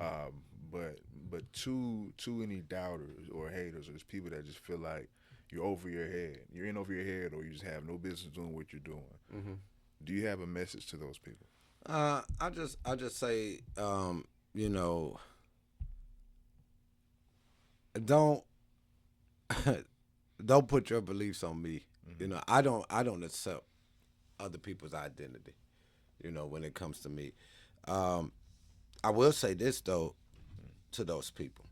But to any doubters or haters or just people that just feel like you're over your head, you're in over your head, or you just have no business doing what you're doing. Hmm. Do you have a message to those people? I just say, you know, don't don't put your beliefs on me. Hmm. I don't accept other people's identity. When it comes to me, um, I will say this though to those people.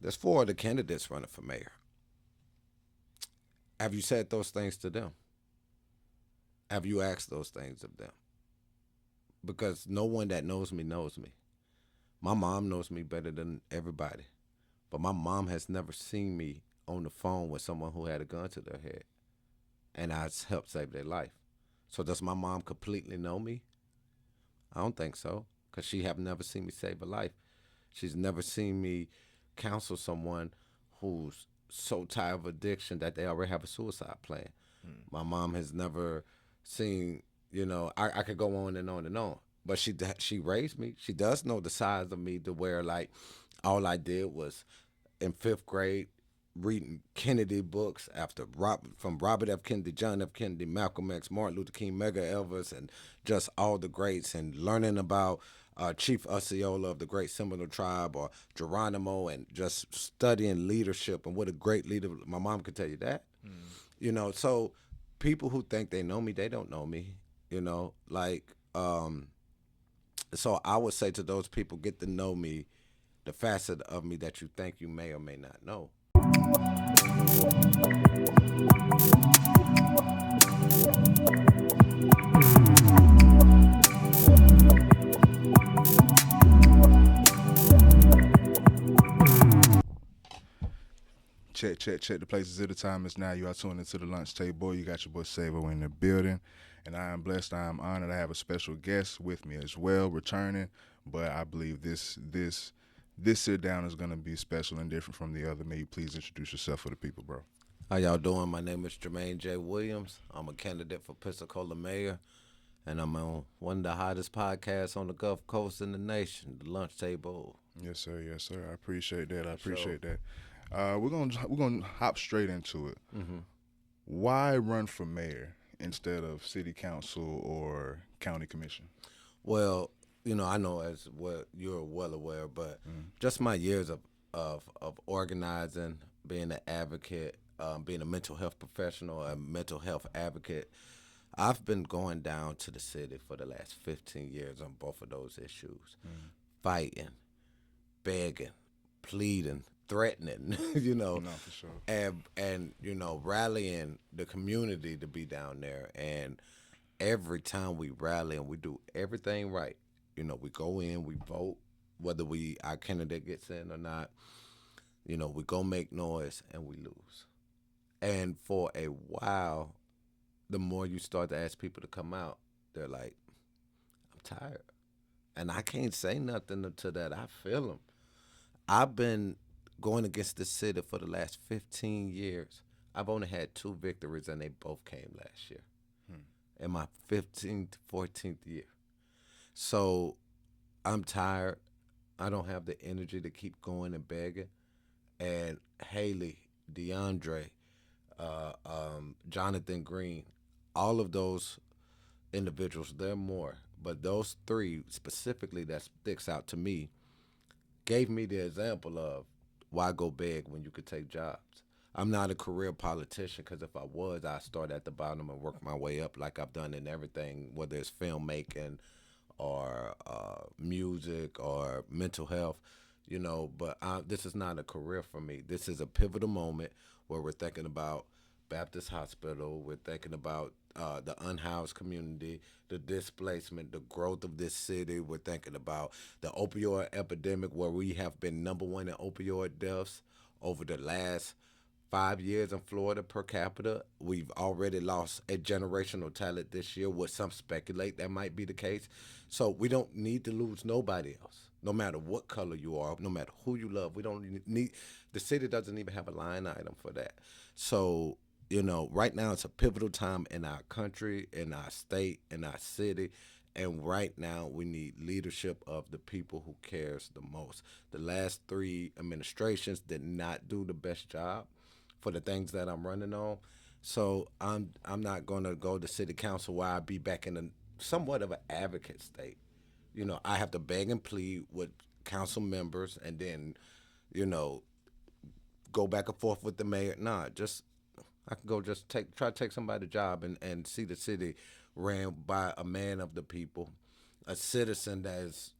There's four of the candidates running for mayor. Have you said those things to them? Have you asked those things of them? Because no one that knows me knows me. My mom knows me better than everybody, but my mom has never seen me on the phone with someone who had a gun to their head, and I helped save their life. So does my mom completely know me? I don't think so, because she have never seen me save a life. She's never seen me counsel someone who's so tired of addiction that they already have a suicide plan. My mom has never seen, I could go on and on and on. But she raised me. She does know the size of me to where like all I did was in fifth grade reading Kennedy books from Robert F. Kennedy, John F. Kennedy, Malcolm X, Martin Luther King, Medgar Evers, and just all the greats, and learning about Chief Osceola of the Great Seminole Tribe, or Geronimo, and just studying leadership and what a great leader. My mom could tell you that. So people who think they know me, they don't know me. Like so I would say to those people, get to know me, the facet of me that you think you may or may not know. Check, check, check. The places of the time is now. You are tuned into the lunch table. You got your boy Savo in the building, and I am blessed. I am honored. I have a special guest with me as well, returning. But I believe this sit down is gonna be special and different from the other. May you please introduce yourself for the people, bro? How y'all doing? My name is Jermaine J. Williams. I'm a candidate for Pensacola mayor, and I'm on one of the hottest podcasts on the Gulf Coast in the nation, the Lunch Table. Yes, sir. Yes, sir. I appreciate that. I For sure. appreciate that. We're gonna hop straight into it. Hmm. Why run for mayor instead of city council or county commission? Well, I know as well you're well aware, but Mm. just my years of organizing, being an advocate, being a mental health professional, a mental health advocate, I've been going down to the city for the last 15 years on both of those issues, Mm. fighting, begging, pleading, threatening, you know, No, for sure. and rallying the community to be down there. And every time we rally and we do everything right, we go in, we vote, whether our candidate gets in or not. We go make noise and we lose. And for a while, the more you start to ask people to come out, they're like, "I'm tired," and I can't say nothing to that. I feel them. I've been going against the city for the last 15 years. I've only had two victories, and they both came last year Hmm. in my 15th, 14th year. So I'm tired. I don't have the energy to keep going and begging. And Haley, DeAndre, Jonathan Green, all of those individuals, there are more, but those three specifically that sticks out to me gave me the example of why go beg when you could take jobs. I'm not a career politician because if I was, I'd start at the bottom and work my way up like I've done in everything, whether it's filmmaking or music or mental health, But this is not a career for me. This is a pivotal moment where we're thinking about Baptist Hospital, we're thinking about the unhoused community, the displacement, the growth of this city. We're thinking about the opioid epidemic, where we have been number one in opioid deaths over the last 5 years in Florida per capita. We've already lost a generational talent this year, what some speculate that might be the case. So we don't need to lose nobody else, no matter what color you are, no matter who you love. We don't need, the city doesn't even have a line item for that. So, right now it's a pivotal time in our country, in our state, in our city. And right now, we need leadership of the people who cares the most. The last three administrations did not do the best job for the things that I'm running on. So I'm not going to go to city council where I be back in a somewhat of an advocate state. I have to beg and plead with council members, and then, you know, go back and forth with the mayor. Nah, just I can go just try to take somebody's job and see the city ran by a man of the people, a citizen that is,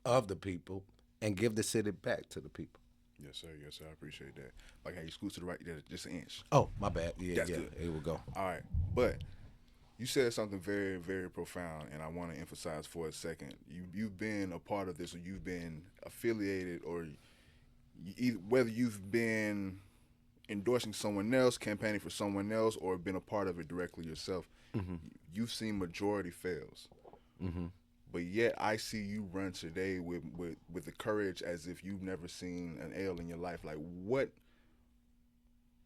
of the people, and give the city back to the people. Yes, sir. Yes, sir. I appreciate that. Like how you scoot to the right, just an inch. Oh, my bad. Yeah, That's yeah. good. Here we go. All right, but you said something very, very profound, and I want to emphasize for a second. You've been a part of this, or you've been affiliated, or whether you've been endorsing someone else, campaigning for someone else, or been a part of it directly yourself. You've seen majority fails, but yet I see you run today with the courage as if you've never seen an L in your life. Like what?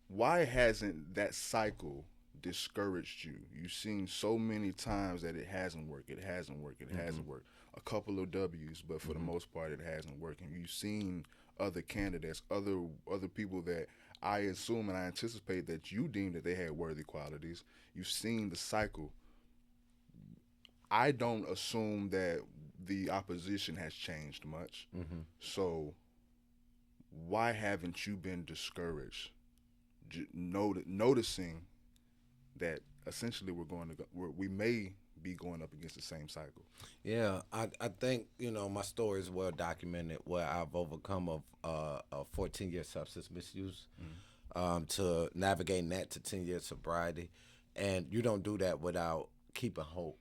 Why hasn't that cycle discouraged you? You've seen so many times that it hasn't worked. It hasn't worked. It hasn't worked. A couple of W's, but for the most part, it hasn't worked. And you've seen other candidates, other people that I assume and I anticipate that you deem that they had worthy qualities. You've seen the cycle. I don't assume that the opposition has changed much. So why haven't you been discouraged? Noticing that essentially we may be going up against the same cycle. Yeah, I think my story is well documented where I've overcome a 14-year substance misuse, to navigating that to 10 years sobriety, and you don't do that without keeping hope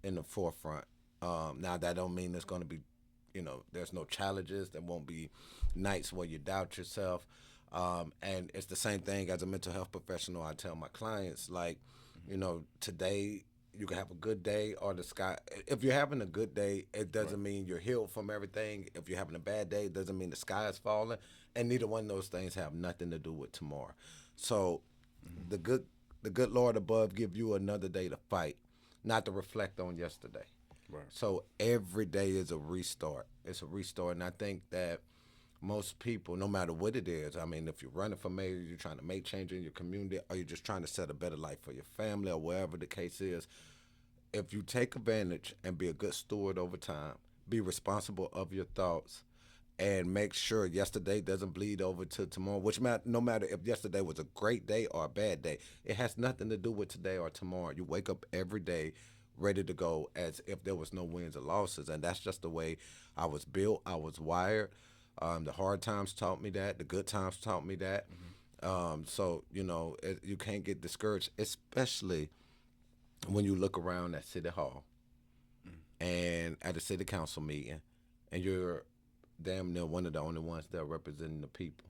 in the forefront. Now that don't mean there's going to be, there's no challenges. There won't be nights where you doubt yourself. And it's the same thing as a mental health professional. I tell my clients, like, today you can have a good day or the sky. If you're having a good day, it doesn't mean you're healed from everything. If you're having a bad day, it doesn't mean the sky is falling. And neither one of those things have nothing to do with tomorrow. So the good Lord above give you another day to fight, not to reflect on yesterday. Right. So every day is a restart. It's a restart. And I think that most people, no matter what it is, I mean, if you're running for mayor, you're trying to make change in your community, or you're just trying to set a better life for your family, or wherever the case is, if you take advantage and be a good steward over time, be responsible of your thoughts, and make sure yesterday doesn't bleed over to tomorrow, no matter if yesterday was a great day or a bad day, it has nothing to do with today or tomorrow. You wake up every day ready to go as if there was no wins or losses. And that's just the way I was built. I was wired. The hard times taught me that. The good times taught me that. So, you can't get discouraged, especially when you look around at City Hall and at a city council meeting, and you're damn near one of the only ones that are representing the people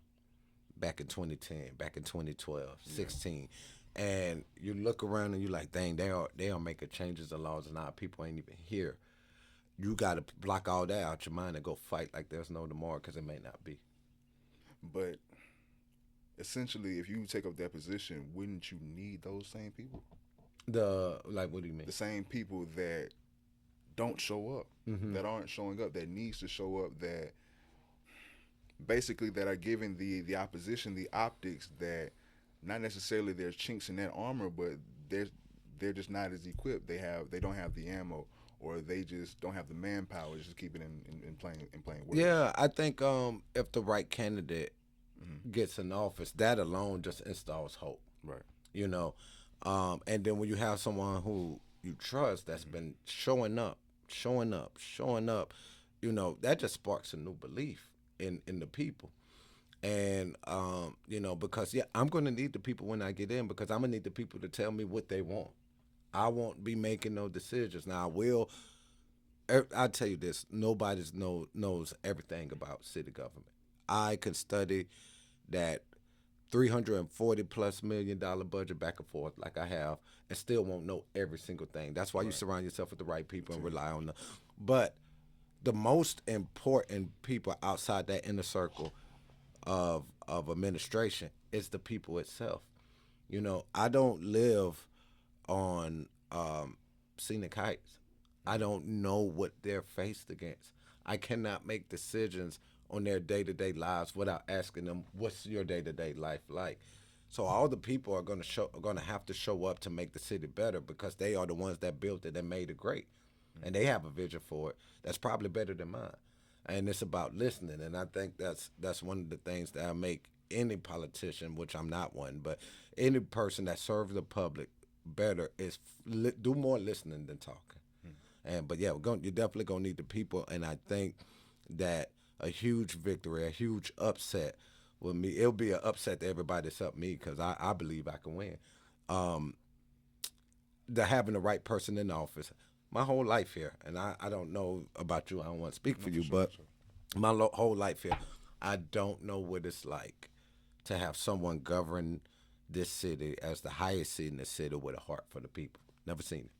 back in 2010, back in 2012, 16. And you look around and you're like, dang, they are making changes and laws and our people ain't even here. You got to block all that out your mind and go fight like there's no tomorrow, because it may not be. But essentially, if you take up that position, wouldn't you need those same people? What do you mean? The same people that don't show up, that aren't showing up, that needs to show up, that basically that are giving the opposition the optics that not necessarily there's chinks in that armor, but they're just not as equipped. They don't have the ammo, or they just don't have the manpower to just keep it in plain words. Yeah, I think if the right candidate gets in office, that alone just installs hope. Right. And then when you have someone who you trust that's been showing up, that just sparks a new belief in the people. And because I'm going to need the people when I get in, because I'm going to need the people to tell me what they want. I won't be making no decisions. Now, I'll tell you this, nobody knows everything about city government. I can study that $340+ million budget back and forth like I have, and still won't know every single thing. That's why you surround yourself with the right people and rely on them. But the most important people outside that inner circle of administration is the people itself. I don't live on scenic heights. I don't know what they're faced against. I cannot make decisions on their day to day lives without asking them, "What's your day to day life like?" So all the people are going to have to show up to make the city better because they are the ones that built it and made it great, and they have a vision for it that's probably better than mine. And it's about listening, and I think that's one of the things that I make any politician, which I'm not one, but any person that serves the public better is do more listening than talking. And but yeah, you're definitely gonna need the people, and I think that a huge victory, a huge upset with me, it'll be an upset to everybody except me because I believe I can win. Um, the having the right person in office, my whole life here, and I don't know about you, I don't want to speak No, for for you, sure, for but sure. my whole life here, I don't know what it's like to have someone govern this city as the highest seat in the city with a heart for the people. Never seen it.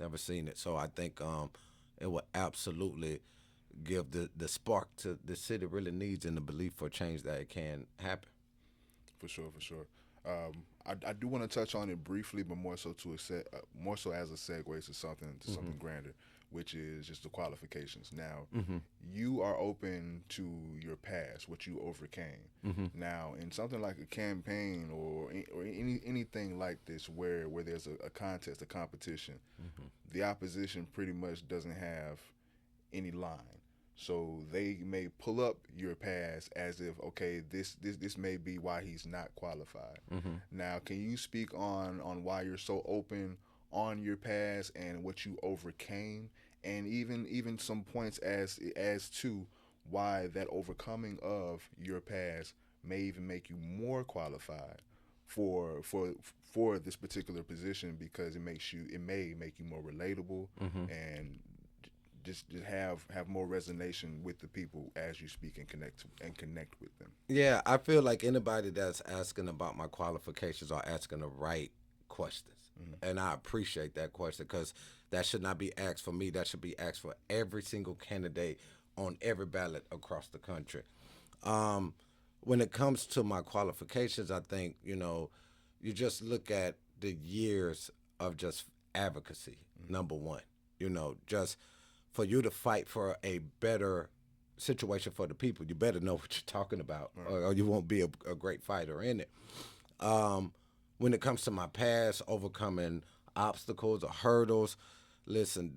Never seen it. So I think it will absolutely give the spark to the city really needs and the belief for change that it can happen. For sure, for sure. I do want to touch on it briefly, but more so more so as a segue to Hmm. something grander, which is just the qualifications. Now, Hmm. you are open to your past, what you overcame. Hmm. Now, in something like a campaign or anything like this, where there's a contest, a competition, Hmm. the opposition pretty much doesn't have any line. So they may pull up your past as if, okay, this may be why he's not qualified. Hmm. Now, can you speak on why you're so open on your past and what you overcame, and even some points as to why that overcoming of your past may even make you more qualified for for for this particular position because it may make you more relatable Hmm. and just have more resonation with the people as you speak and connect with them. Yeah, I feel like anybody that's asking about my qualifications are asking the right questions. Mm-hmm. And I appreciate that question because that should not be asked for me. That should be asked for every single candidate on every ballot across the country. Um, when it comes to my qualifications, I think, you just look at the years of just advocacy, Mm-hmm. number one. Just for you to fight for a better situation for the people, you better know what you're talking about, All right. or you won't be a great fighter in it. Um, when it comes to my past, overcoming obstacles or hurdles, listen,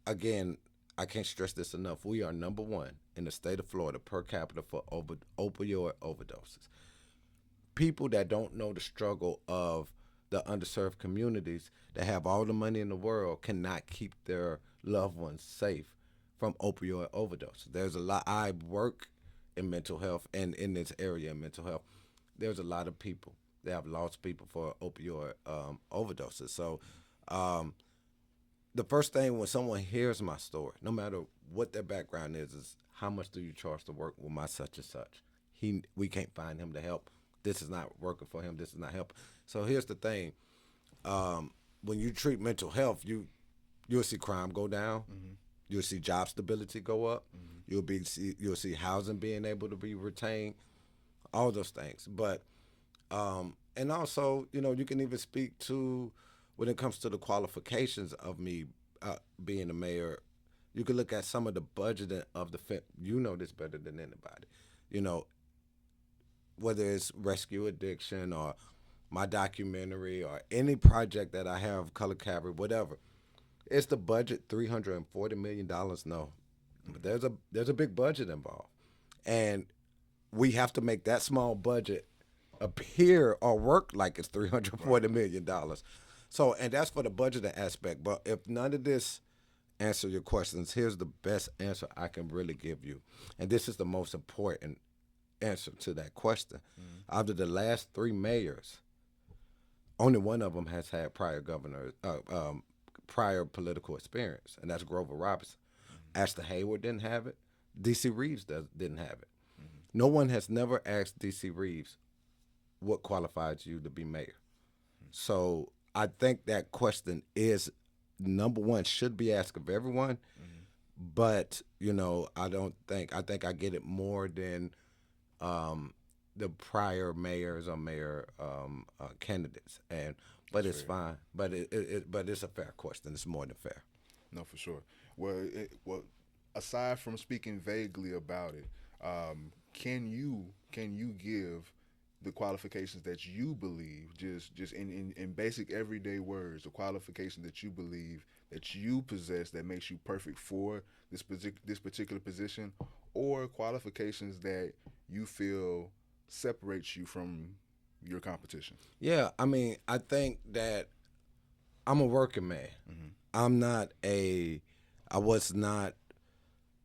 again, I can't stress this enough. We are number one in the state of Florida per capita for opioid overdoses. People that don't know the struggle of the underserved communities that have all the money in the world cannot keep their loved ones safe from opioid overdoses. There's a lot. I work in mental health and in this area in mental health. There's a lot of people that have lost people for opioid overdoses. So um, the first thing when someone hears my story, no matter what their background is how much do you charge to work with my such and such? We can't find him to help. This is not working for him. This is not helping. So here's the thing: when you treat mental health, you'll see crime go down. Mm-hmm. You'll see job stability go up. Mm-hmm. You'll see housing being able to be retained. All those things, but and also you can even speak to when it comes to the qualifications of me being a mayor. You can look at some of the budgeting of you know this better than anybody. You know whether it's rescue addiction or my documentary or any project that I have, color cabaret, whatever. Is the budget $340 million? No, but there's a big budget involved, and we have to make that small budget appear or work like it's three hundred Right. forty million dollars. So, and that's for the budgeting aspect. But if none of this answer your questions, here's the best answer I can really give you, and this is the most important answer to that question. Mm-hmm. Out of the last three mayors, only one of them has had prior political experience, and that's Grover Robinson. Ashton Hayward didn't have it. D.C. Reeves didn't have it. Mm-hmm. No one has never asked D.C. Reeves what qualifies you to be mayor. So I think that question is number one, should be asked of everyone. Mm-hmm. But I think I get it more than um, the prior mayors or mayor candidates. But That's it's fair. fine. But but it's a fair question. It's more than fair. No, for sure. Well, aside from speaking vaguely about it, can you give the qualifications that you believe, just in basic everyday words, the qualification that you believe that you possess that makes you perfect for this particular position, or qualifications that you feel separates you from your competition? Yeah, I mean, I think that I'm a working man. Hmm. I'm not a, I was not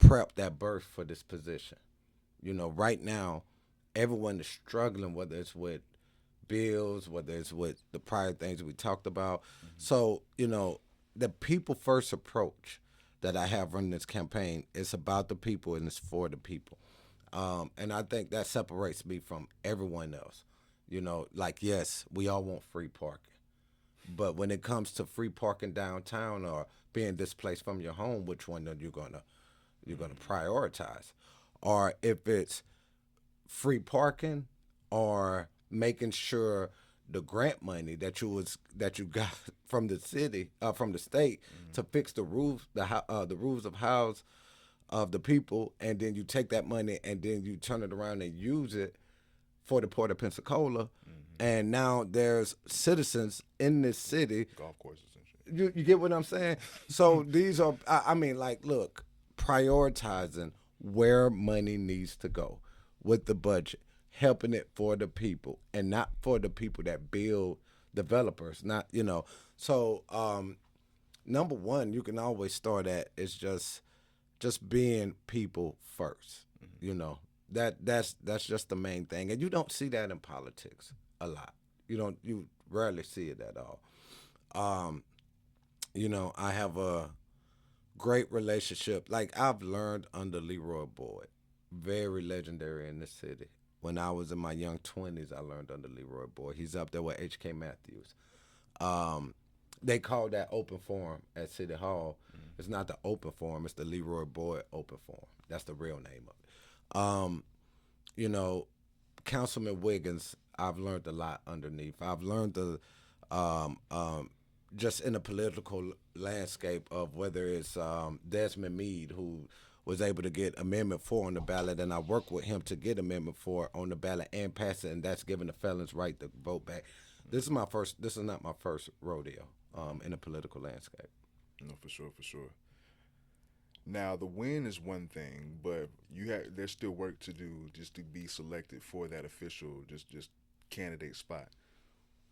prepped at birth for this position. You know, right now, everyone is struggling, whether it's with bills, whether it's with the prior things we talked about. So, you know, the people first approach that I have running this campaign is about the people and it's for the people. And I think that separates me from everyone else. You know, like, yes, we all want free parking. But when it comes to free parking downtown or being displaced from your home, which one are you gonna prioritize? Or if it's free parking or making sure the grant money that you got from the city from the state to fix the roofs the roofs of house of the people, and then you take that money and then you turn it around and use it for the port of Pensacola, and now there's citizens in this city. Golf courses and shit. You get what I'm saying? So these are, I mean, like, look, prioritizing where money needs to go with the budget, helping it for the people and not for the people that build developers, not, you know. So, number one, you can always start at is just being people first, you know. That's just the main thing. And you don't see that in politics a lot. You rarely see it at all. Um, you know, I have a great relationship. Like I've learned under Leroy Boyd, very legendary in this city. When I was in my young 20s, I learned under Leroy Boyd. He's up there with H.K. Matthews. Um, they call that open forum at City Hall. It's not the open forum, it's the Leroy Boyd open forum. That's the real name of it. You know, Councilman Wiggins, I've learned a lot underneath. I've learned the just in the political landscape of whether it's Desmond Meade, who was able to get Amendment 4 on the ballot, and I worked with him to get Amendment 4 on the ballot and pass it, and that's giving the felons right to vote back. This is not my first rodeo in the political landscape. No, for sure, for sure. Now the win is one thing, but there's still work to do just to be selected for that official just candidate spot.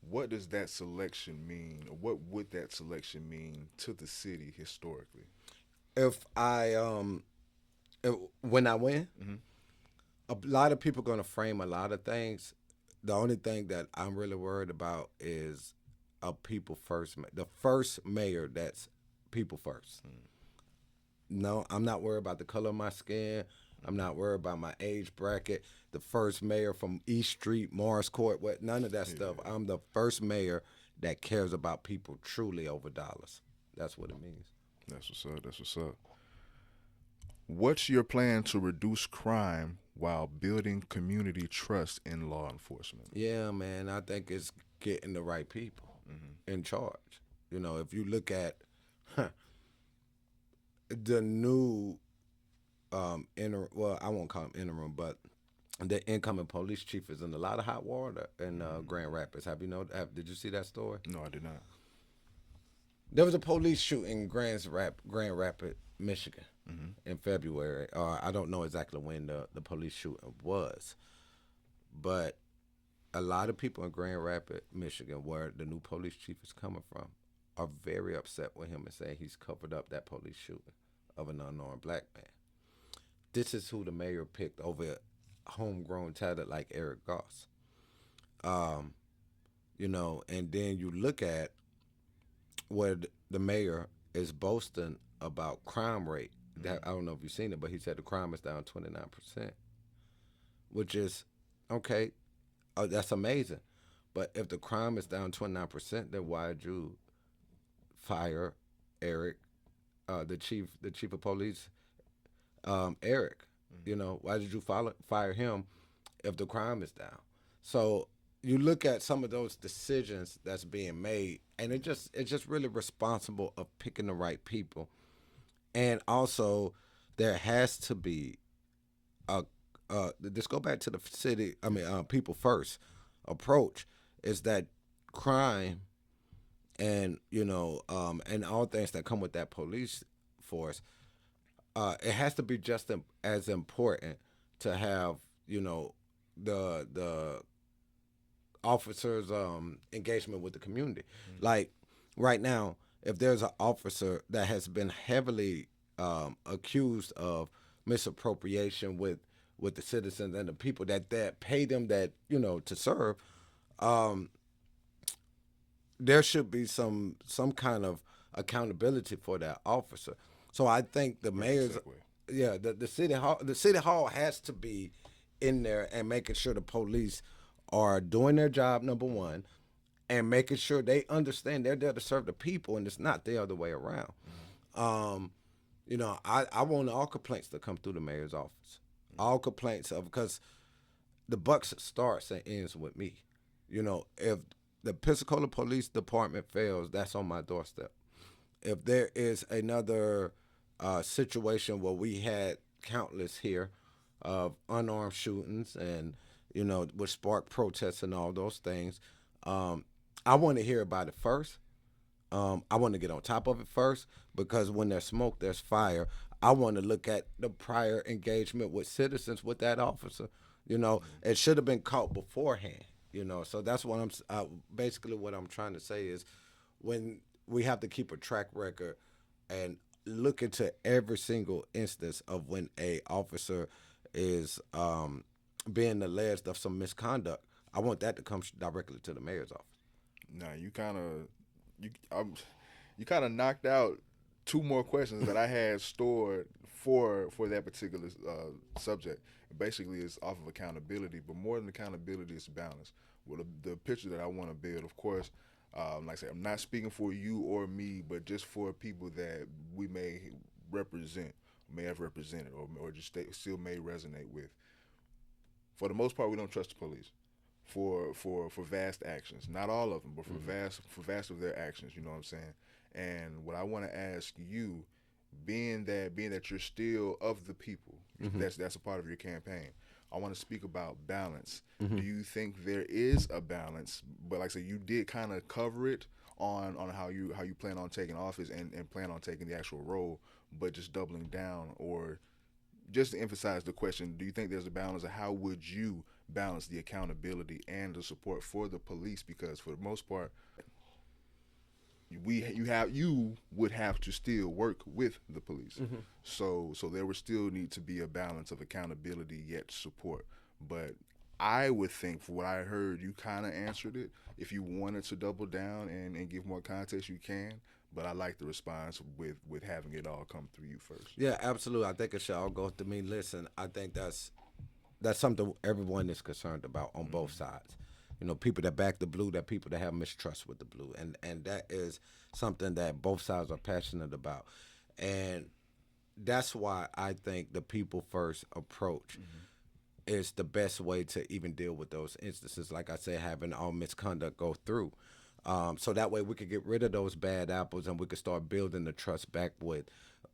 What does that selection mean, or what would that selection mean to the city historically? If I when I win, Hmm. a lot of people going to frame a lot of things. The only thing that I'm really worried about is a people first, the first mayor that's people first. No, I'm not worried about the color of my skin. I'm not worried about my age bracket. The first mayor from East Street, Morris Court, what none of that stuff. Yeah, I'm the first mayor that cares about people truly over dollars. That's what it means. that's what's up. That's what's up. What's your plan to reduce crime while building community trust in law enforcement? Yeah, man, I think it's getting the right people in charge. You know, if you look at the new interim, well, I won't call him interim, but the incoming police chief is in a lot of hot water in Grand Rapids. Did you see that story? No, I did not. There was a police shooting in Grand Rapids, Michigan, in February. I don't know exactly when the police shooting was, but a lot of people in Grand Rapids, Michigan, where the new police chief is coming from, are very upset with him and saying he's covered up that police shooting of an unarmed black man. This is who the mayor picked over homegrown talent like Eric Goss. Um, you know, and then you look at where the mayor is boasting about crime rate. That I don't know if you've seen it, but he said the crime is down 29%, which is okay. That's amazing. But if the crime is down 29%, then why did you fire Eric, the chief of police, Eric? You know, why did you fire him if the crime is down? So you look at some of those decisions that's being made, and it's just really responsible of picking the right people And also, there has to be a let's go back to the city. I mean, people first approach is that crime and and all things that come with that police force. It has to be just as important to have you know the officers' engagement with the community. Like right now, if there's an officer that has been heavily accused of misappropriation with the citizens and the people that pay them that to serve, um, there should be some kind of accountability for that officer. So I think the Great mayor's, segue. yeah, the city hall has to be in there and making sure the police are doing their job, number one, and making sure they understand they're there to serve the people and it's not the other way around. Um, I want all complaints to come through the mayor's office. All complaints of because the buck starts and ends with me. If the Pensacola Police Department fails, that's on my doorstep. If there is another situation where we had countless here of unarmed shootings and with spark protests and all those things, um, I want to hear about it first. I want to get on top of it first because when there's smoke, there's fire. I want to look at the prior engagement with citizens with that officer. It should have been caught beforehand. So that's what basically what I'm trying to say is when we have to keep a track record and look into every single instance of when a officer is being alleged of some misconduct. I want that to come directly to the mayor's office. Now you you kind of knocked out two more questions that I had stored for that particular subject. Basically, it's off of accountability, but more than accountability, it's balance. Well, the picture that I want to build, of course, like I said, I'm not speaking for you or me, but just for people that we may represent, may have represented, or just still may resonate with. For the most part, we don't trust the police for vast actions. Not all of them, but for vast of their actions. You know what I'm saying? And what I want to ask you, being that you're still of the people, that's a part of your campaign. I want to speak about balance. Do you think there is a balance? But like I said, you did kind of cover it on how you plan on taking office and plan on taking the actual role, but just doubling down or just to emphasize the question, do you think there's a balance, or how would you balance the accountability and the support for the police? Because for the most part, you would have to still work with the police. So there would still need to be a balance of accountability yet support. But I would think, for what I heard, you kind of answered it. If you wanted to double down and give more context, you can. But I like the response with having it all come through you first. Yeah, absolutely. I think it should all go to me. Listen, I think that's something everyone is concerned about on both sides. People that back the blue, that people that have mistrust with the blue, and that is something that both sides are passionate about, and that's why I think the people first approach is the best way to even deal with those instances. Like I said, having all misconduct go through. So that way we could get rid of those bad apples and we could start building the trust back with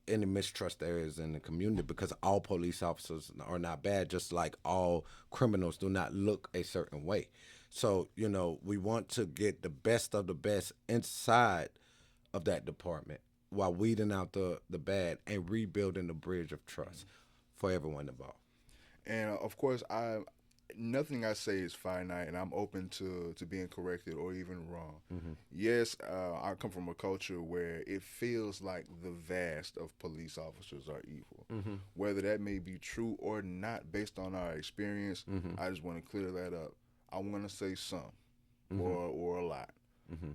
any mistrust there is in the community because all police officers are not bad, just like all criminals do not look a certain way. So, we want to get the best of the best inside of that department while weeding out the bad and rebuilding the bridge of trust for everyone involved. And of course, I nothing I say is finite, and I'm open to being corrected or even wrong. Yes, I come from a culture where it feels like the vast of police officers are evil. Whether that may be true or not, based on our experience, I just want to clear that up. I want to say some, or a lot,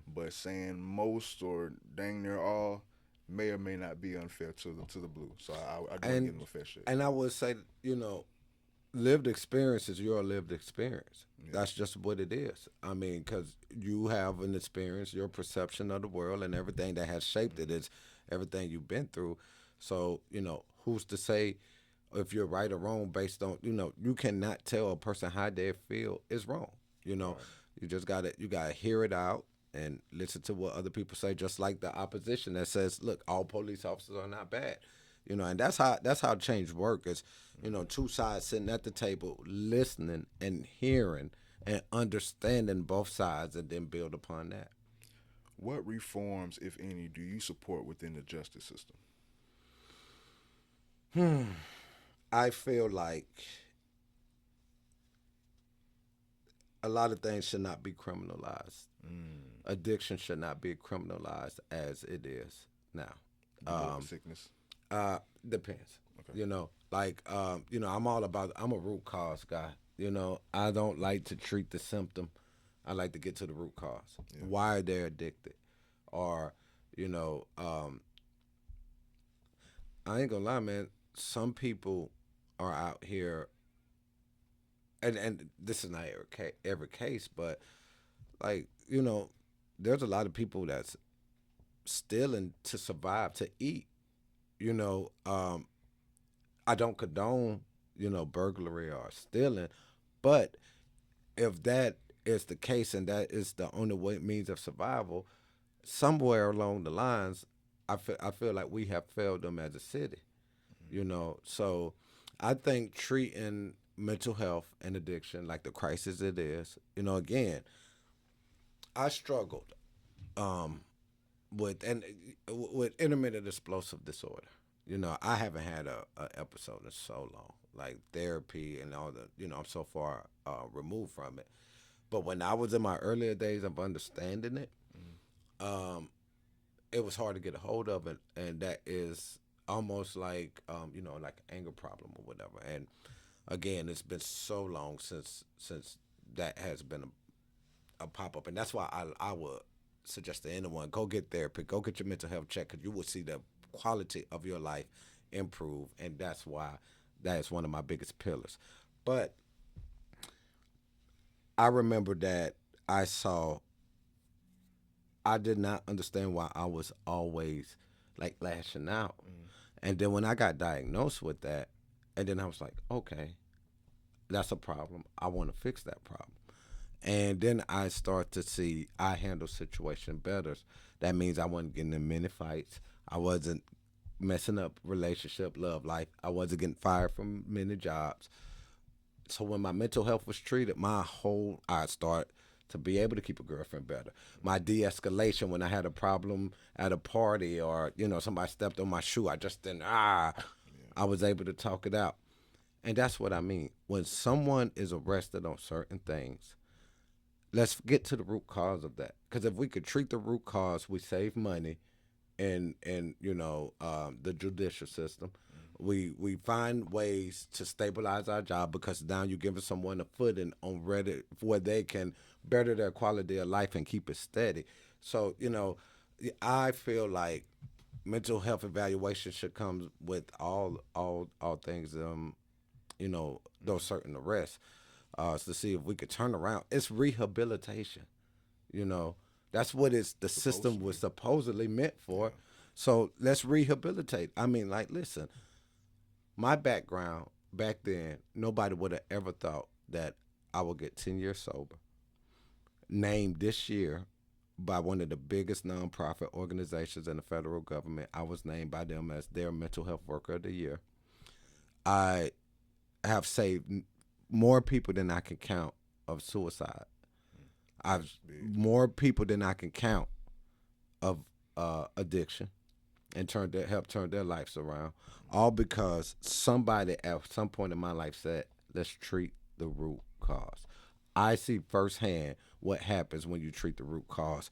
but saying most or dang near all may or may not be unfair to the blue. So I do want to give them a fair shake. And I would say, lived experience is your lived experience. Yeah. That's just what it is. I mean, because you have an experience, your perception of the world, and everything that has shaped it is everything you've been through. So, who's to say if you're right or wrong based on, you cannot tell a person how they feel is wrong. You just you gotta hear it out and listen to what other people say, just like the opposition that says, look, all police officers are not bad. And that's how change work is, two sides sitting at the table, listening and hearing and understanding both sides, and then build upon that. What reforms, if any, do you support within the justice system? I feel like a lot of things should not be criminalized. Mm. Addiction should not be criminalized as it is now. You go with Um, the sickness. Depends. Okay. I'm a root cause guy. I don't like to treat the symptom. I like to get to the root cause. Yeah. Why are they addicted? Or, you know, um, I ain't gonna lie, man. Some people are out here, and this is not every case, but like, there's a lot of people that's stealing to survive, to eat. You know, um, I don't condone, burglary or stealing, but if that is the case and that is the only way means of survival, somewhere along the lines, I feel like we have failed them as a city. So I think treating mental health and addiction like the crisis it is. Again, I struggled um, with intermittent explosive disorder. I haven't had a episode in so long, like therapy and all the. I'm so far removed from it. But when I was in my earlier days of understanding it, um, it was hard to get a hold of it, and that is almost like like an anger problem or whatever. And again, it's been so long since that has been a pop up, and that's why I would suggest to anyone, go get therapy, go get your mental health check, because you will see the quality of your life improve, and that's why that is one of my biggest pillars. But I remember that I saw I did not understand why I was always like lashing out. And then when I got diagnosed with that, and then I was like, okay, that's a problem. I want to fix that problem. And then I start to see I handle situation better. That means I wasn't getting in many fights. I wasn't messing up relationship, love life. I wasn't getting fired from many jobs. So when my mental health was treated, I start to be able to keep a girlfriend better. My de-escalation when I had a problem at a party, or somebody stepped on my shoe, I just didn't I was able to talk it out. And that's what I mean. When someone is arrested on certain things, let's get to the root cause of that. Because if we could treat the root cause, we save money in the judicial system. We find ways to stabilize our job, because now you're giving someone a footing on Reddit where they can better their quality of life and keep it steady. So I feel like mental health evaluation should come with all things. Those certain arrests, to see if we could turn around. It's rehabilitation. You know, that's what the Supposed system to was be. supposedly meant Yeah. for. So let's rehabilitate. I mean, like, listen, my background back then, nobody would have ever thought that I would get 10 years sober. Named this year by one of the biggest nonprofit organizations in the federal government. I was named by them as their mental health worker of the year. I have saved more people than I can count of suicide. I've That's big. more people than I can count of addiction, and help turn their lives around. All because somebody at some point in my life said, "Let's treat the root cause." I see firsthand what happens when you treat the root cause.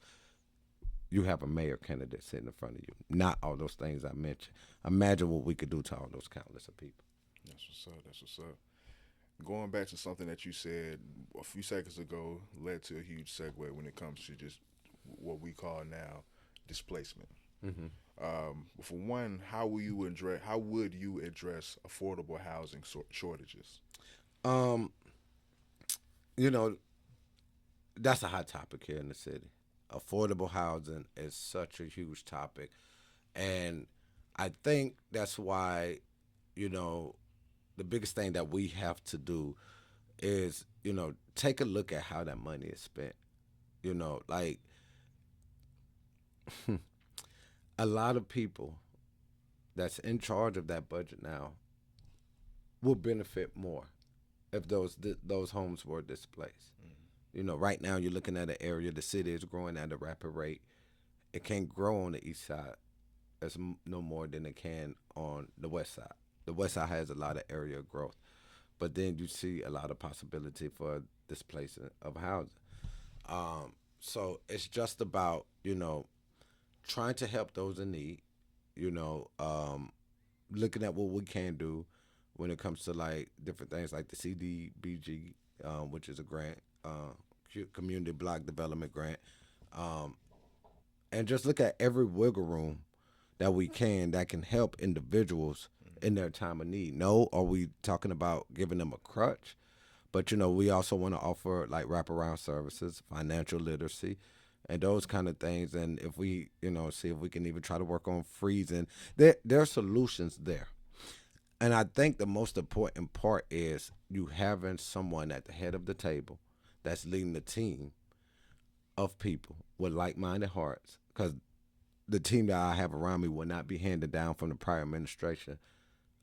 You have a mayor candidate sitting in front of you. Not all those things I mentioned. Imagine what we could do to all those countless of people. That's what's up. That's what's up. Going back to something that you said a few seconds ago led to a huge segue when it comes to just what we call now displacement. Hmm. For one, how would you address affordable housing shortages? Um, you know, that's a hot topic here in the city. Affordable housing is such a huge topic, and I think that's why you know the biggest thing that we have to do is take a look at how that money is spent. Like, a lot of people that's in charge of that budget now will benefit more if those homes were displaced. You know, right now you're looking at an area, the city is growing at a rapid rate. It can't grow on the east side as no more than it can on the west side. The west side has a lot of area growth, but then you see a lot of possibility for displacement of housing. So it's just about, trying to help those in need. You know, looking at what we can do when it comes to like different things like the CDBG, which is a grant, community block development grant, um, and just look at every wiggle room that we can that can help individuals in their time of need. No, are we talking about giving them a crutch? But we also want to offer like wraparound services, financial literacy, and those kind of things. And if we, see if we can even try to work on freezing, there are solutions there. And I think the most important part is you having someone at the head of the table that's leading the team of people with like-minded hearts. Because the team that I have around me will not be handed down from the prior administration.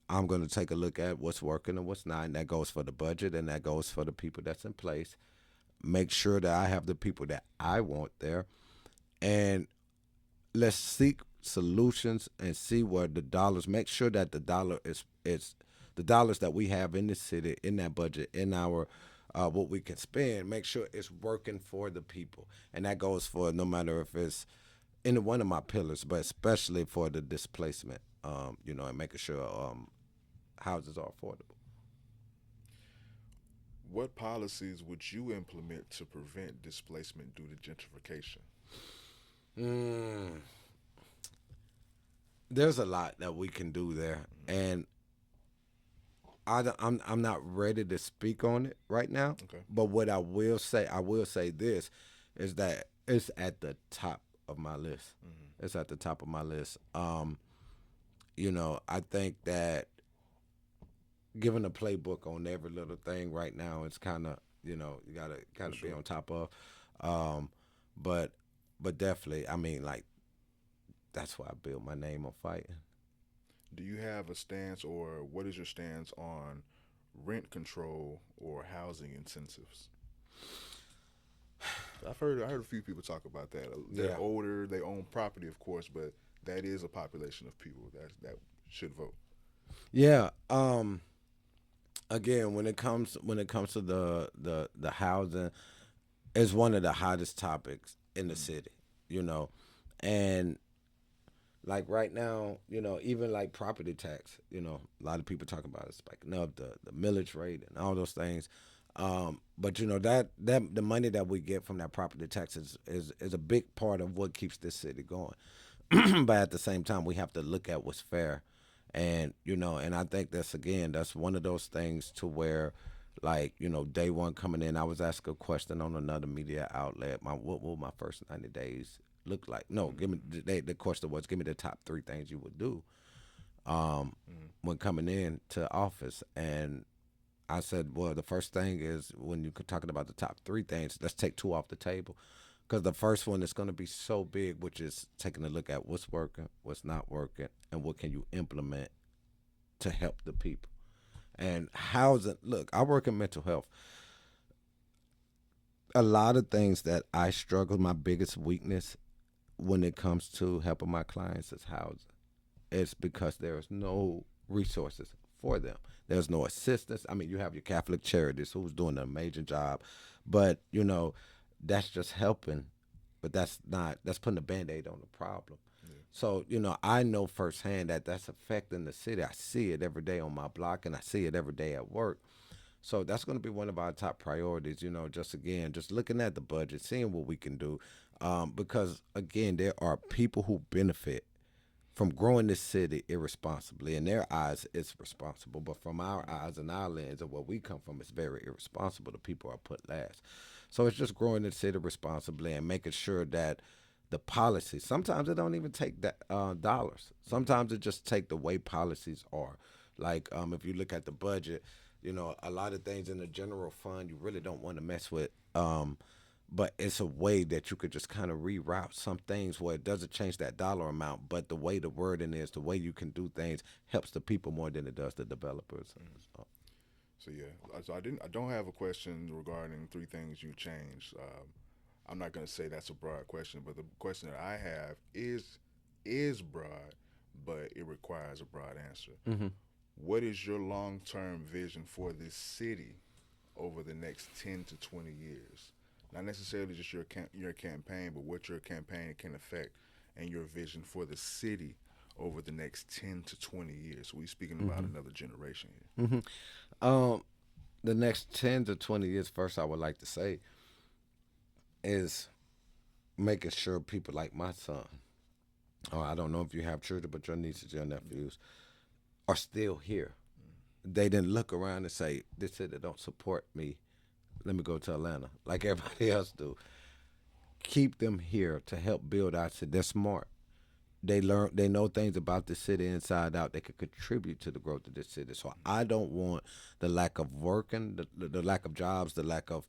I'm going to take a look at what's working and what's not, and that goes for the budget and that goes for the people that's in place. Make sure that I have the people that I want there, and let's seek solutions and see where the dollars. Make sure that the dollar is the dollars that we have in the city, in that budget, in our what we can spend. Make sure it's working for the people, and that goes for no matter if it's in one of my pillars, but especially for the displacement. And making sure houses are affordable. What policies would you implement to prevent displacement due to gentrification? Mm, there's a lot that we can do there, and I'm not ready to speak on it right now. Okay. But what I will say this, is that it's at the top of my list. It's at the top of my list. I think that given a playbook on every little thing right now, it's kind of you gotta kind of be Sure. on top of. Um, but but definitely, I mean, like that's why I built my name on fighting. Do you have a stance, or what is your stance on rent control or housing incentives? I heard a few people talk about that. They're Yeah, older, they own property, of course, but that is a population of people that should vote. yeah. Again, when it comes to the housing, it's one of the hottest topics in the Mm. city. You know, and like right now, even like property tax, a lot of people talk about it spiking up the millage rate and all those things. But that the money that we get from that property tax is a big part of what keeps this city going. But at the same time, we have to look at what's fair, and I think that's one of those things to where, like day one coming in, I was asked a question on another media outlet. What will my first 90 days look like? No, give me the question was, give me the top three things you would do Mm. when coming in to office, and I said, well, the first thing is when you're talking about the top three things, let's take two off the table. Because the first one is going to be so big, which is taking a look at what's working, what's not working, and what can you implement to help the people. And housing, look, I work in mental health. A lot of things that I struggle, my biggest weakness when it comes to helping my clients is housing. It's because there's no resources for them. There's no assistance. I mean, you have your Catholic Charities who's doing an amazing job, but that's just helping, but that's putting a band-aid on the problem. Yeah. So, I know firsthand that that's affecting the city. I see it every day on my block and I see it every day at work. So that's going to be one of our top priorities, just again, just looking at the budget, seeing what we can do. Because again, there are people who benefit from growing this city irresponsibly. In their eyes, it's responsible, but from our eyes and our lens of where we come from, it's very irresponsible. The people are put last. So it's just growing the city responsibly and making sure that the policies. Sometimes it don't even take that dollars. Sometimes it just take the way policies are. Like if you look at the budget, a lot of things in the general fund you really don't want to mess with. but it's a way that you could just kind of reroute some things where it doesn't change that dollar amount, but the way the wording is, the way you can do things helps the people more than it does the developers. So, So yeah, I don't have a question regarding three things you changed. I'm not going to say that's a broad question, but the question that I have is broad, but it requires a broad answer. hmm What is your long term vision for this city over the next 10 to 20 years? Not necessarily just your campaign, but what your campaign can affect and your vision for the city over the next 10 to 20 years. So we speaking about hmm another generation here. hmm Um, the next 10 to 20 years, first, I would like to say is making sure people like my son, or I don't know if you have children, but your nieces, your nephews, are still here. They didn't look around and say, "This city don't support me. Let me go to Atlanta," like everybody else do. Keep them here to help build our city. They're smart. They know things about the city inside out. They could contribute to the growth of this city. So I don't want the lack of working, the lack of jobs, the lack of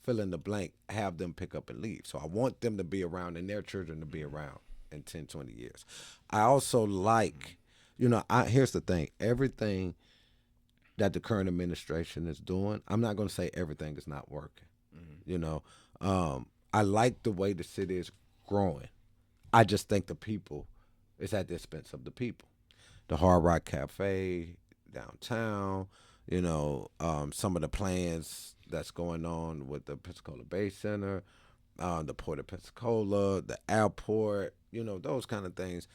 fill in the blank, have them pick up and leave. So I want them to be around and their children to be around in 10, 20 years. I also like, here's the thing. Everything that the current administration is doing, I'm not going to say everything is not working. Mm-hmm. You know, I like the way the city is growing. I just think the people, it's at the expense of the people. The Hard Rock Cafe downtown, some of the plans that's going on with the Pensacola Bay Center, the Port of Pensacola, the airport, those kind of things.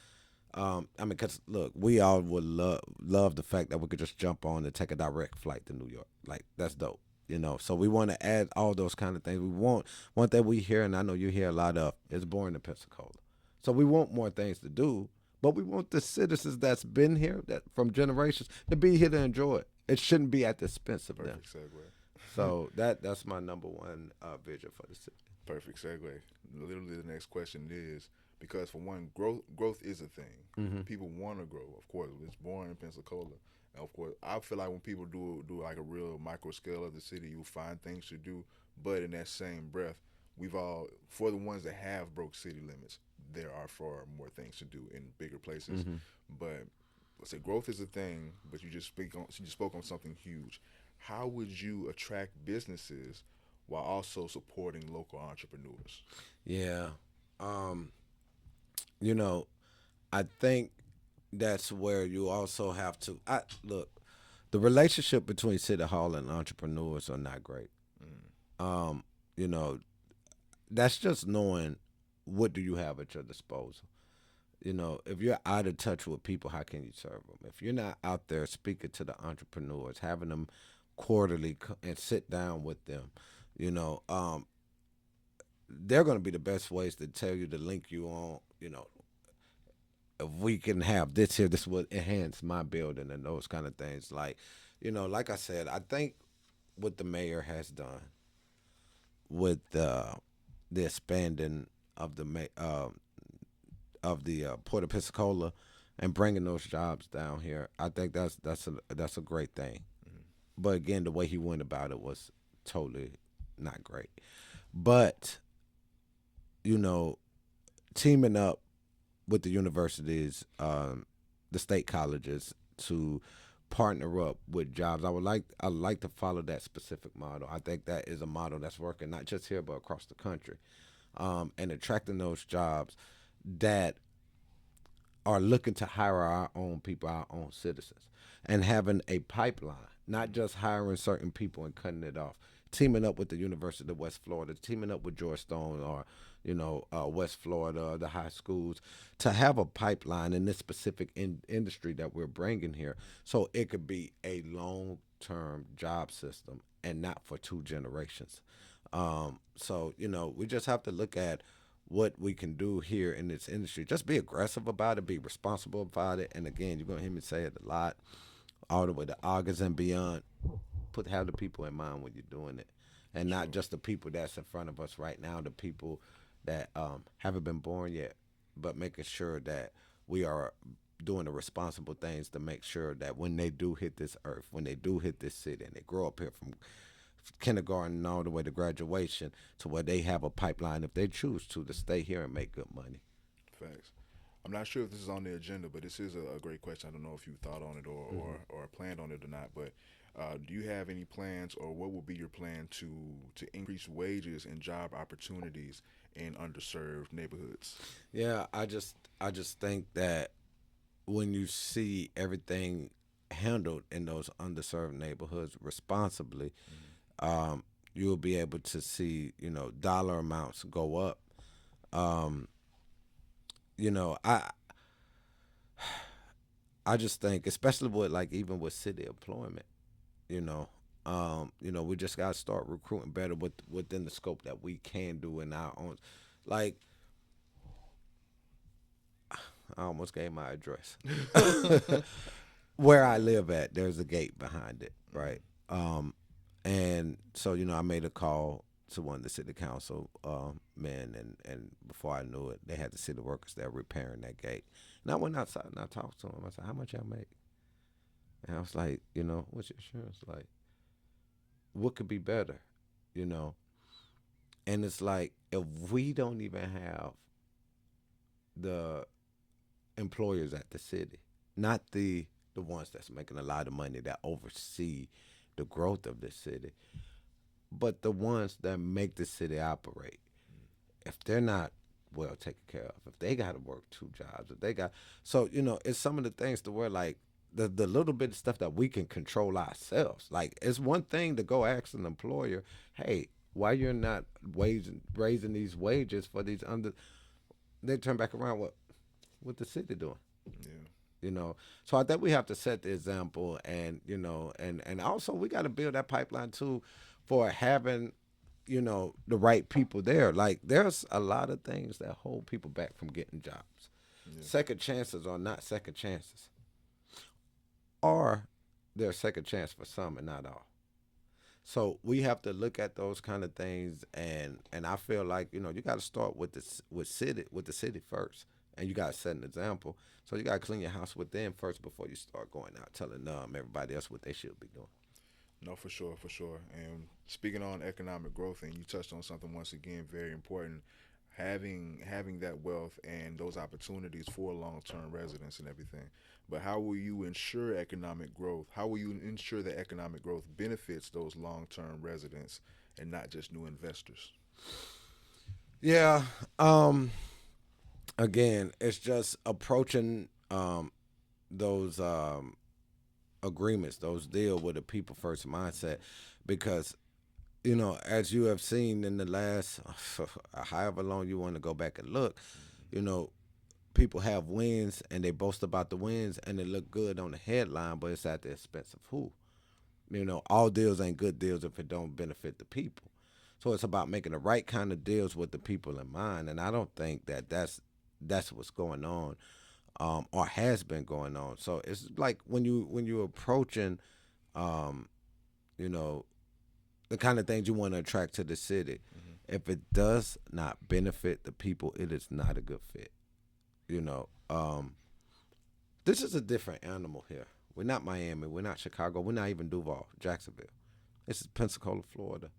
I mean, because look, we all would love the fact that we could just jump on and take a direct flight to New York. Like, that's dope. So we want to add all those kind of things. We want one that we hear, and I know you hear a lot of, is born in Pensacola. So we want more things to do, but we want the citizens that's been here that from generations to be here to enjoy it. It shouldn't be at the expense of them. Perfect segue. So that's my number one vision for the city. Perfect segue. Literally, the next question is because for one, growth is a thing. hmm People want to grow. Of course, it's born in Pensacola. And of course, I feel like when people do like a real micro scale of the city, you'll find things to do. But in that same breath, we've all for the ones that have broke city limits, there are far more things to do in bigger places. hmm But let's say growth is a thing. But you spoke on something huge. How would you attract businesses while also supporting local entrepreneurs? Yeah. Um, you know, I think that's where you also have to look. The relationship between City Hall and entrepreneurs are not great. Mm, Um, you know, that's just knowing what do you have at your disposal. If you're out of touch with people, how can you serve them? If you're not out there speaking to the entrepreneurs, having them quarterly and sit down with them, you know, um, they're going to be the best ways to tell you to link you on. If we can have this here, this would enhance my building and those kind of things. Like I said, I think what the mayor has done with the expanding of the Port of Pensacola and bringing those jobs down here, I think that's a great thing. mm, But again, the way he went about it was totally not great. But you know, teaming up with the universities, the state colleges to partner up with jobs. I like to follow that specific model. I think that is a model that's working not just here but across the country, and attracting those jobs that are looking to hire our own people, our own citizens, and having a pipeline, not just hiring certain people and cutting it off. Teaming up with the University of West Florida, teaming up with Georgetown or West Florida, the high schools, to have a pipeline in this specific industry that we're bringing here, so it could be a long-term job system and not for two generations. So we just have to look at what we can do here in this industry. Just be aggressive about it, be responsible about it. And again, you're gonna hear me say it a lot, all the way to August and beyond. Have the people in mind when you're doing it, for and not sure. just the people that's in front of us right now, the people that haven't been born yet, but making sure that we are doing the responsible things to make sure that when they do hit this earth, when they do hit this city, and they grow up here kindergarten all the way to graduation, to where they have a pipeline if they choose to stay here and make good money. Facts. I'm not sure if this is on the agenda, but this is a great question. I don't know if you thought on it Hmm. or planned on it or not. But do you have any plans, or what would be your plan to increase wages and job opportunities in underserved neighborhoods? Yeah, I just think that when you see everything handled in those underserved neighborhoods responsibly, you'll be able to see, dollar amounts go up. Um, you know, I I just think, especially with like even with city employment, you know, we just gotta start recruiting better within the scope that we can do in our own. Like, I almost gave my address. Where I live at, there's a gate behind it, right? Um, and so I made a call to one of the city council men, and before I knew it, they had the city workers there repairing that gate. And I went outside and I talked to them. I said, "How much y'all make?" And I was like, "What's your insurance like? What could be better?" You know. And it's like, if we don't even have the employers at the city, not the ones that's making a lot of money that oversee the growth of the city, but the ones that make the city operate. If they're not well taken care of, if they got to work two jobs, if they got so it's some of the things to where like the little bit of stuff that we can control ourselves. Like, it's one thing to go ask an employer, hey, why you're not raising these wages for these under. They turn back around, what the city doing? Yeah. you know so I think we have to set the example, and and also we got to build that pipeline too, for having the right people there. Like, there's a lot of things that hold people back from getting jobs. Yeah. Second chances are not second chances, or they're a second chance for some and not all. So we have to look at those kind of things, and I feel like you got to start with the city first, and you got to set an example. So you got to clean your house within first before you start going out telling everybody else what they should be doing. No, for sure, for sure. And speaking on economic growth, and you touched on something once again very important, having that wealth and those opportunities for long term residents and everything. But how will you ensure economic growth? How will you ensure that economic growth benefits those long term residents and not just new investors? Yeah. Um. Again, it's just approaching those agreements, those deal with a people first mindset, because as you have seen in the last however long you want to go back and look, you know, people have wins and they boast about the wins and they look good on the headline, but it's at the expense of who? All deals ain't good deals if it don't benefit the people. So it's about making the right kind of deals with the people in mind, and I don't think that that's what's going on, or has been going on. So it's like when you're approaching, um, you know, the kind of things you want to attract to the city. Hmm. If it does not benefit the people, it is not a good fit. You know, this is a different animal here. We're not Miami. We're not Chicago. We're not even Duval, Jacksonville. This is Pensacola, Florida.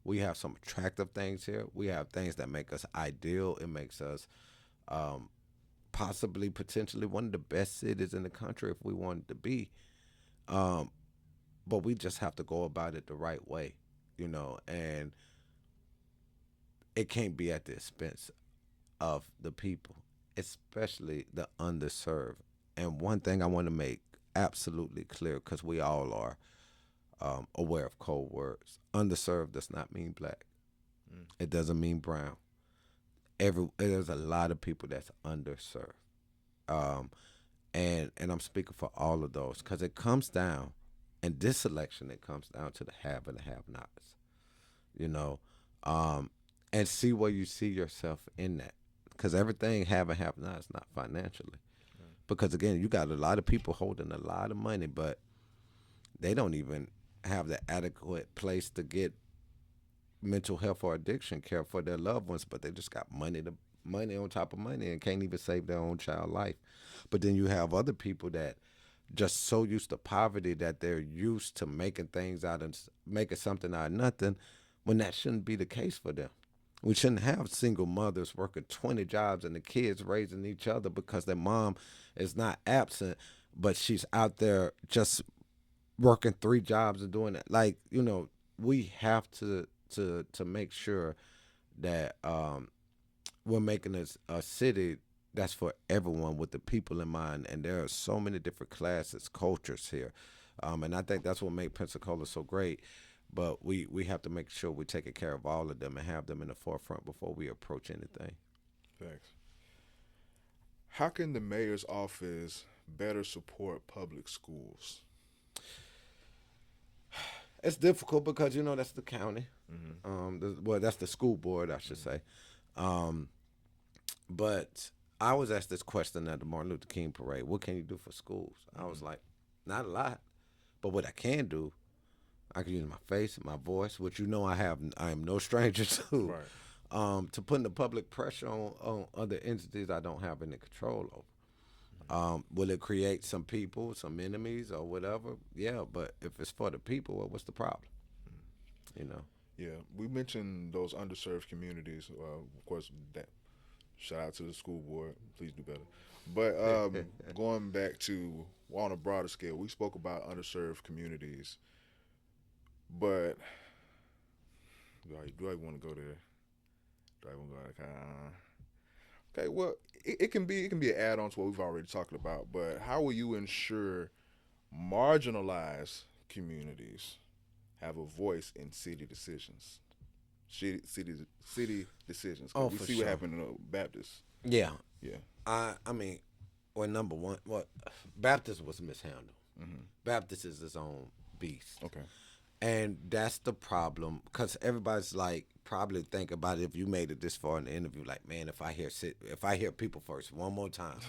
We have some attractive things here. We have things that make us ideal. It makes us um, possibly, potentially one of the best cities in the country if we wanted to be. Um, but we just have to go about it the right way, and it can't be at the expense of the people, especially the underserved. And one thing I want to make absolutely clear, because we all are aware of cold words: underserved does not mean black. Mm. It doesn't mean brown. There's a lot of people that's underserved, um, and I'm speaking for all of those, because it comes down, in this election, it comes down to the have and the have-nots. You know, um, and see where you see yourself in that, because everything have and have-not is not financially. Mm. Because again, you got a lot of people holding a lot of money, but they don't even have the adequate place to get mental health or addiction care for their loved ones, but they just got money on top of money and can't even save their own child life. But then you have other people that just so used to poverty that they're used to making something out of nothing, when that shouldn't be the case for them. We shouldn't have single mothers working 20 jobs and the kids raising each other because their mom is not absent, but she's out there just working 3 jobs and doing that. Like, we have to make sure that we're making this a city that's for everyone with the people in mind. And there are so many different classes, cultures here. And I think that's what makes Pensacola so great. But we have to make sure we're taking care of all of them and have them in the forefront before we approach anything. Thanks. How can the mayor's office better support public schools? It's difficult because that's the county. Mm-hmm. Well, that's the school board, I should say. Um, but I was asked this question at the Martin Luther King parade: "What can you do for schools?" I was like, "Not a lot, but what I can do, I can use my face, my voice, which I am no stranger to, Right. to putting the public pressure on other entities I don't have any control over. Will it create some people, some enemies, or whatever? Yeah, but if it's for the people, well, what's the problem? You know? Yeah, we mentioned those underserved communities. Of course, that shout out to the school board. Please do better. But going back to on a broader scale, we spoke about underserved communities. But do I want to go there? Do I want to go there? Okay, well, it can be an add on to what we've already talked about. But how will you ensure marginalized communities have a voice in city decisions? City decisions. 'Cause Oh, we for see what sure. happened in the Baptist. Yeah. Yeah. I mean, well, number one, Baptist was mishandled. Hmm. Baptist is its own beast. Okay. And that's the problem, because everybody's like probably think about it. If you made it this far in the interview, like, man, if I hear people first one more time,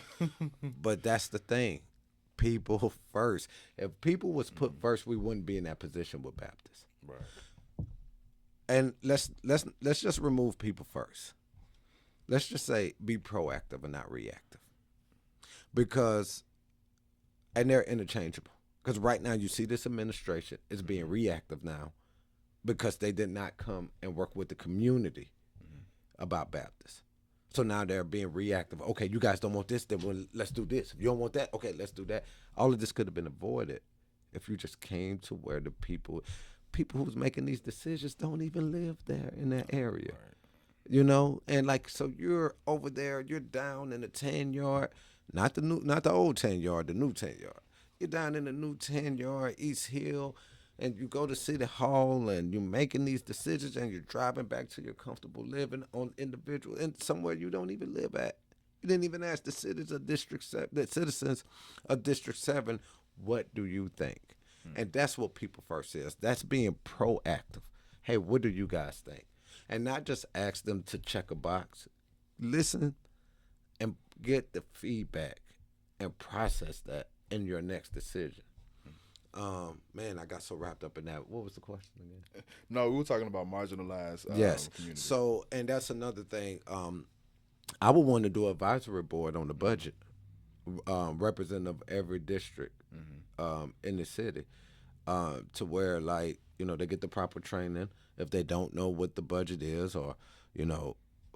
but that's the thing, people first. If people was put first, we wouldn't be in that position with Baptists. Right. And let's just remove people first. Let's just say be proactive and not reactive, because and they're interchangeable. Because right now you see this administration is being reactive now because they did not come and work with the community about Baptists. So now they're being reactive. Okay, you guys don't want this, then let's do this. If you don't want that, okay, let's do that. All of this could have been avoided if you just came to where the people who's making these decisions don't even live there in that area. Right. And like, so you're over there, you're down in the 10 yard, not the old 10 yard, the new 10 yard. You're down in the new 10 yard East Hill, and you go to City Hall, and you're making these decisions, and you're driving back to your comfortable living on individual and somewhere you don't even live at. You didn't even ask the citizens of District 7, what do you think? And that's what people first is. That's being proactive. Hey, what do you guys think? And not just ask them to check a box. Listen and get the feedback and process that in your next decision. Man, I got so wrapped up in that. What was the question again? No, we were talking about marginalized Yes. communities. So, and that's another thing. I would want to do an advisory board on the budget, representative of every district in the city, to where, like, they get the proper training if they don't know what the budget is, or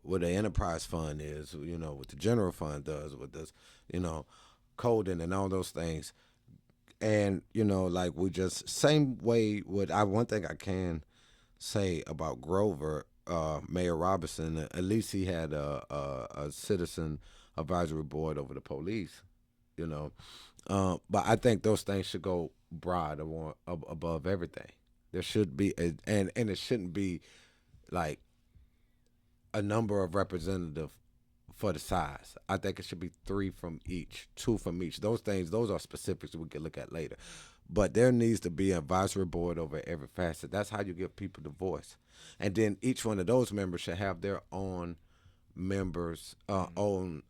what the enterprise fund is, what the general fund does, what does, you know, coding and all those things. And like, we just same way with I one thing I can say about Grover, Mayor Robinson, at least he had a citizen advisory board over the police, you know. But I think those things should go broad above everything. There should be, and it shouldn't be like a number of representative for the size. I think it should be three from each, two from each. Those are specifics we can look at later. But there needs to be an advisory board over every facet. That's how you give people the voice. And then each one of those members should have their own members, own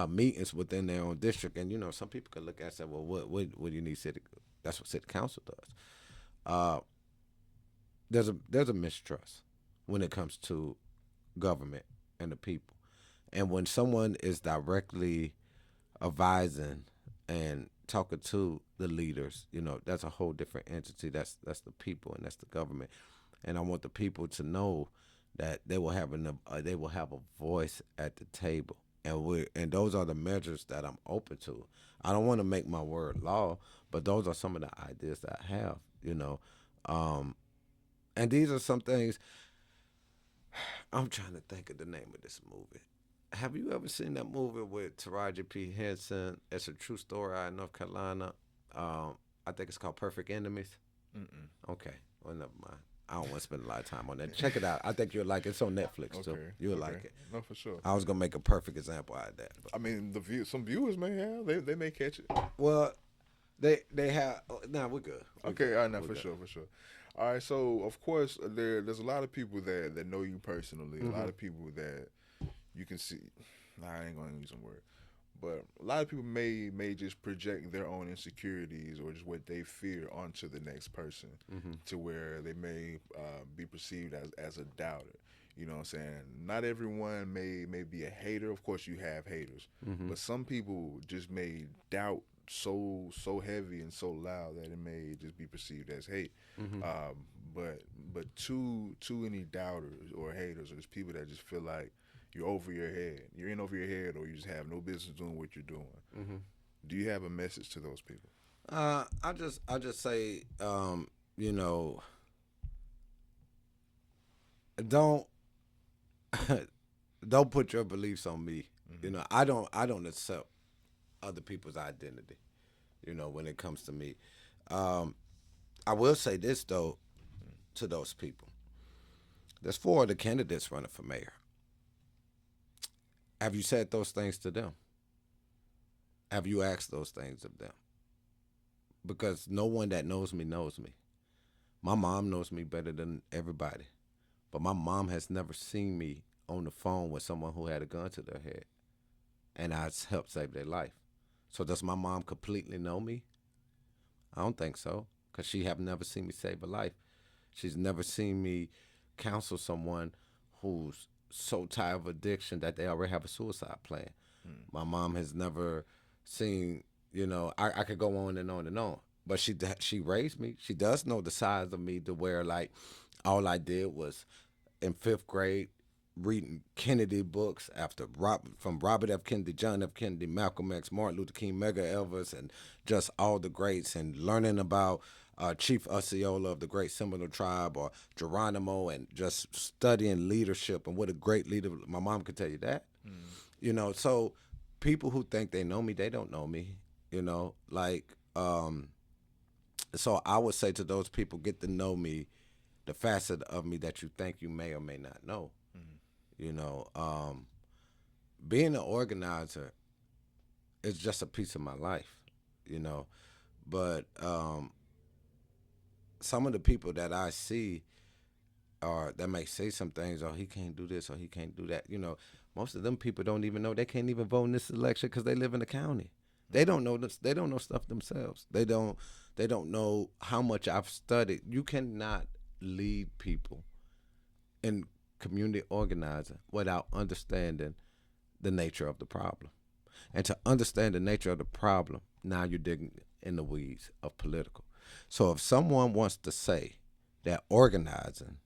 meetings within their own district. And some people could look at and say, well, what do you need city? That's what city council does. Uh, there's a mistrust when it comes to government and the people. And when someone is directly advising and talking to the leaders. That's a whole different entity. That's the people and that's the government. And I want the people to know that they will have a voice at the table. And those are the measures that I'm open to. I don't want to make my word law, but those are some of the ideas that I have. Um, and these are some things. I'm trying to think of the name of this movie. Have you ever seen that movie with Taraji P. Henson? It's a true story out in North Carolina. I think it's called Perfect Enemies. Mm-mm. Okay. Well, never mind. I don't want to spend a lot of time on that. Check it out. I think you'll like it. It's on Netflix too. Okay. You'll Okay. like it. No, for sure. I was gonna make a perfect example out of that. I mean, some viewers may have. They may catch it. Well, they have. Nah, we're good. We're Okay. good. All right. Now, We're for good. sure. For sure. All right. So, of course, there's a lot of people that know you personally. A lot of people that you can see. Nah, I ain't gonna use some word. But a lot of people may just project their own insecurities or just what they fear onto the next person, to where they may be perceived as a doubter. You know what I'm saying? Not everyone may be a hater. Of course, you have haters, but some people just may doubt so heavy and so loud that it may just be perceived as hate. Um, but too any doubters or haters or just people that just feel like you're over your head. You're in over your head, or you just have no business doing what you're doing. Do you have a message to those people? I just say, you know, don't don't put your beliefs on me. I don't accept other people's identity. When it comes to me, um, I will say this though to those people. There's four of the candidates running for mayor. Have you said those things to them? Have you asked those things of them? Because no one that knows me knows me. My mom knows me better than everybody, but my mom has never seen me on the phone with someone who had a gun to their head, and I helped save their life. So does my mom completely know me? I don't think so, because she have never seen me save a life. She's never seen me counsel someone who's so tired of addiction that they already have a suicide plan. My mom has never seen, I could go on and on and on. But she raised me. She does know the size of me to where like all I did was in fifth grade reading Kennedy books from Robert F. Kennedy, John F. Kennedy, Malcolm X, Martin Luther King, Medgar Evers, and just all the greats, and learning about Chief Osceola of the Great Seminole Tribe or Geronimo, and just studying leadership and what a great leader. My mom could tell you that. So people who think they know me, they don't know me. Like so I would say to those people, get to know me, the facet of me that you think you may or may not know. You know, being an organizer is just a piece of my life, you know. But some of the people that I see are that may say some things, oh, he can't do this or he can't do that. Most of them people don't even know they can't even vote in this election because they live in the county. They don't know this. They don't know stuff themselves. They don't. They don't know how much I've studied. You cannot lead people in community organizing without understanding the nature of the problem. And to understand the nature of the problem, now you're digging in the weeds of political. So if someone wants to say that organizing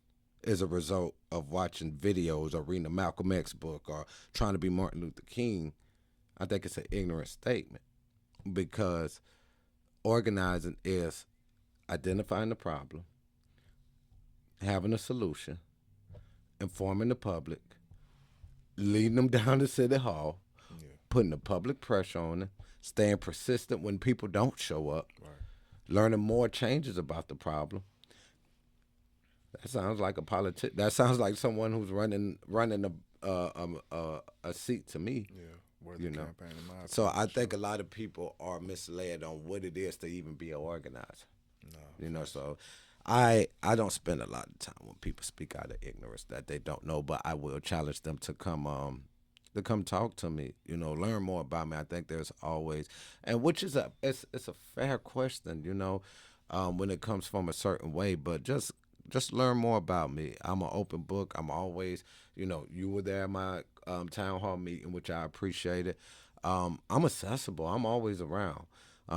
is a result of watching videos or reading a Malcolm X book or trying to be Martin Luther King, I think it's an ignorant statement, because organizing is identifying the problem, having a solution, informing the public, leading them down to City Hall, Yeah. putting the public pressure on them, staying persistent when people don't show up, Right. learning more changes about the problem. That sounds like a politic. That sounds like someone who's running a seat to me. Yeah. Worth You the know. campaign in my So opinion, I for think sure. a lot of people are misled on what it is to even be an organizer. No. So I don't spend a lot of time when people speak out of ignorance that they don't know, but I will challenge them to come talk to me, learn more about me. I think there's always, and which is it's a fair question, when it comes from a certain way, but just learn more about me. I'm an open book. I'm always, you were there at my town hall meeting, which I appreciated. I'm accessible. I'm always around.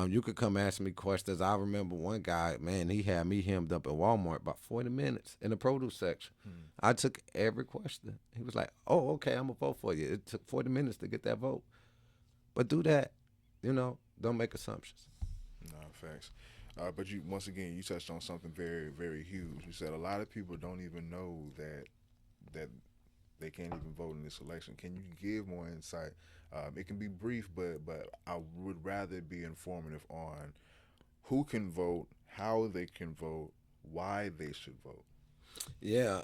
You could come ask me questions. I remember one guy, man, he had me hemmed up at Walmart about 40 minutes in the produce section. I took every question. He was like, "Oh, okay, I'm gonna vote for you." It took 40 minutes to get that vote, but do that. Don't make assumptions. No, facts. But you once again you touched on something very very huge. You said a lot of people don't even know that they can't even vote in this election. Can you give more insight? It can be brief, but I would rather be informative on who can vote, how they can vote, why they should vote. Yeah.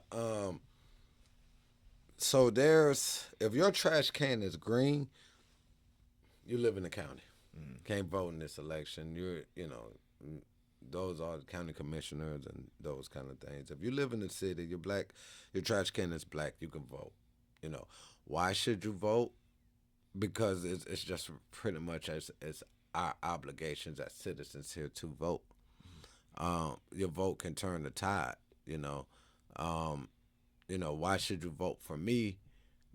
So if your trash can is green, you live in the county. Can't vote in this election. Those are the county commissioners and those kind of things. If you live in the city, you're black, your trash can is black, you can vote. You know, why should you vote? Because it's just pretty much as our obligations as citizens here to vote. Your vote can turn the tide. You know, um, why should you vote for me?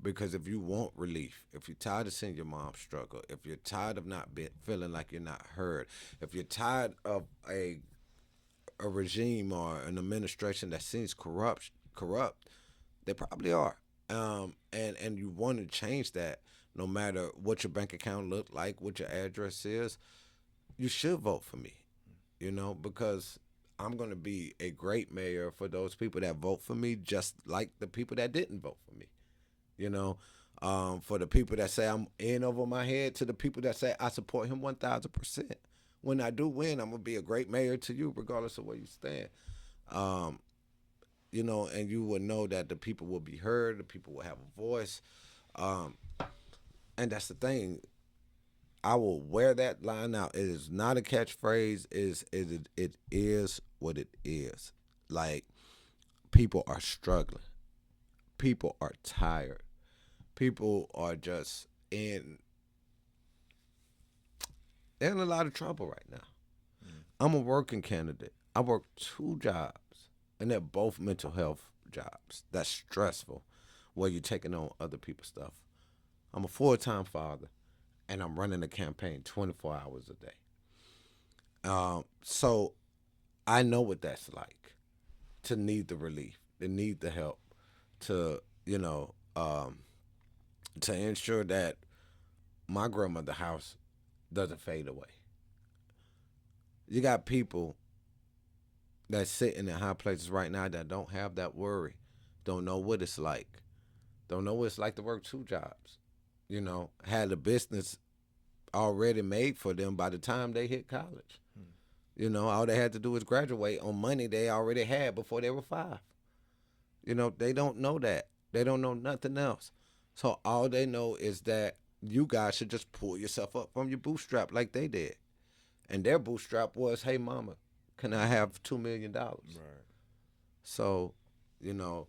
Because if you want relief, if you're tired of seeing your mom struggle, if you're tired of not feeling like you're not heard, if you're tired of a regime or an administration that seems corrupt, they probably are. And you want to change that, no matter what your bank account look like, what your address is, you should vote for me. Because I'm going to be a great mayor for those people that vote for me, just like the people that didn't vote for me. You know, for the people that say I'm in over my head, to the people that say I support him 1,000%. When I do win, I'm gonna be a great mayor to you, regardless of where you stand. Um, and you will know that the people will be heard, the people will have a voice, um, and that's the thing. I will wear that line out. It is not a catchphrase. It is what it is. Like, people are struggling. People are tired. People are just in a lot of trouble right now. I'm a working candidate. I work two jobs, and they're both mental health jobs. That's stressful, where you're taking on other people's stuff. I'm a full-time father, and I'm running a campaign 24 hours a day. So I know what that's like, to need the relief, to need the help, to to ensure that my grandmother's house doesn't fade away. You got people that sitting in high places right now that don't have that worry, don't know what it's like, don't know what it's like to work two jobs. Had a business already made for them by the time they hit college. All they had to do was graduate on money they already had before they were 5. They don't know that. They don't know nothing else. So all they know is that you guys should just pull yourself up from your bootstrap like they did. And their bootstrap was, "Hey, mama, can I have $2 million?" Right. So, you know,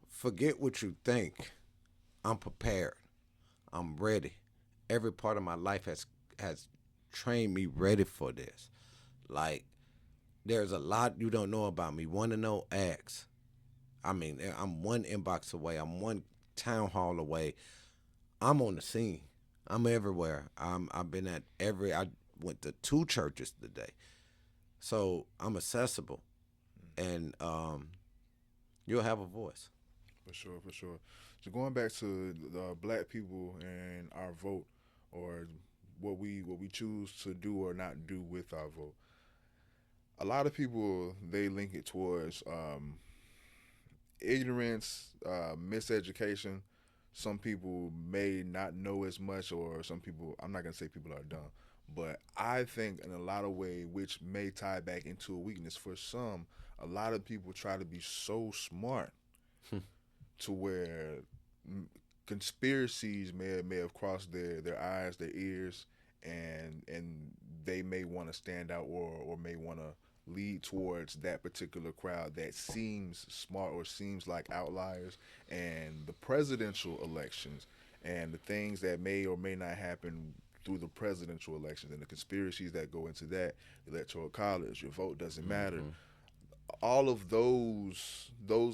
forget what you think. I'm prepared. I'm ready. Every part of my life has trained me ready for this. Like, there's a lot you don't know about me. Want to know? Ask. I mean, I'm one inbox away. I'm one town hall away. I'm on the scene. I'm everywhere. I've been at every. I went to 2 churches today, so I'm accessible, and you'll have a voice. For sure, for sure. So going back to the black people and our vote, or what we choose to do or not do with our vote. A lot of people they link it towards ignorance, miseducation. Some people may not know as much, or some people. I'm not gonna say people are dumb, but I think in a lot of way, which may tie back into a weakness for some. A lot of people try to be so smart to where conspiracies may have crossed their eyes, their ears, and they may want to stand out or may want to lead towards that particular crowd that seems smart or seems like outliers. And the presidential elections and the things that may or may not happen through the presidential elections and the conspiracies that go into that, electoral college, your vote doesn't matter. all of those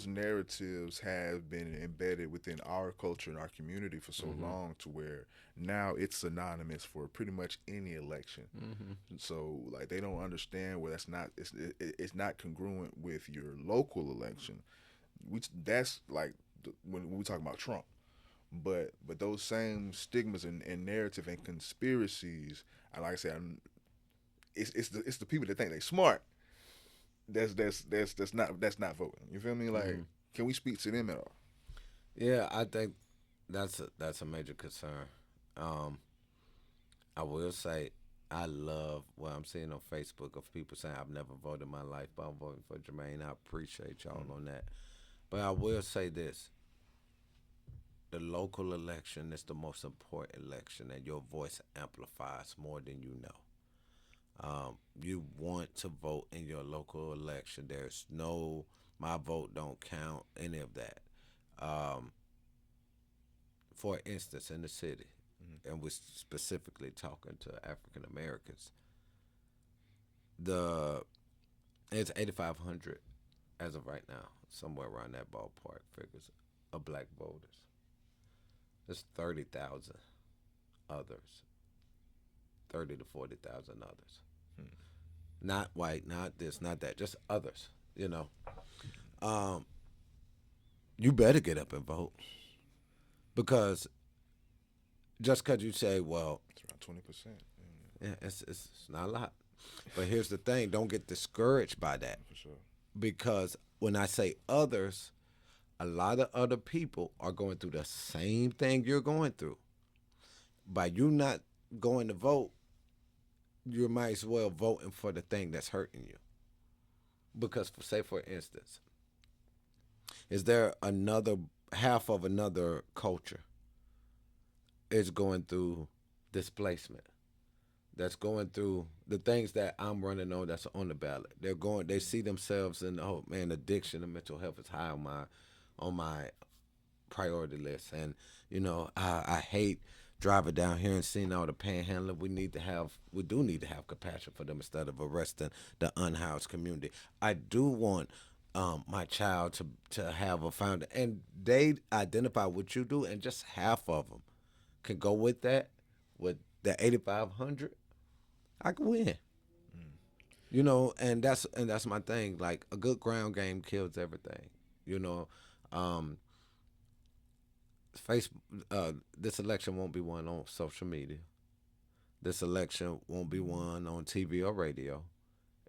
narratives have been embedded within our culture and our community for so Mm-hmm. long to where now it's synonymous for pretty much any election. Mm-hmm. So like they don't understand where that's not it's not congruent with your local election. That's like when we talk about Trump. But those same stigmas and narrative and conspiracies, and like I said, it's the people that think they smart. That's not voting. You feel me? Mm-hmm. Like, can we speak to them at all? Yeah, I think that's a major concern. Um, I will say I love what I'm seeing on Facebook of people saying I've never voted in my life, but I'm voting for Jermaine. I appreciate y'all Mm. on that. But I will say this: the local election is the most important election, and your voice amplifies more than you know. You want to vote in your local election. There's no my vote don't count any of that. Um, for instance, in the city, Mm. and we're specifically talking to African Americans, the it's 8,500 as of right now, somewhere around that ballpark figures of black voters. There's 30,000 others, 30 to 40,000 others. Mm. Not white, not this, not that, just others. You know, um, you better get up and vote because just because you say, well, It's around 20%. yeah, it's not a lot. But here's the thing: don't get discouraged by that For sure. because when I say others, a lot of other people are going through the same thing you're going through. By you not going to vote, you might as well voting for the thing that's hurting you. Because, say for instance, is there another half of another culture is going through displacement? That's going through the things that I'm running on that's on the ballot. They see themselves in, oh man, addiction and mental health is high on my priority list. And, I hate driving down here and seeing all the panhandling. We do need to have compassion for them instead of arresting the unhoused community. I do want my child to have a founder. And they identify what you do, and just half of them can go with that, with the 8,500. I can win. Mm. And that's my thing. Like a good ground game kills everything. You know, um, face this election won't be won on social media. This election won't be won on TV or radio.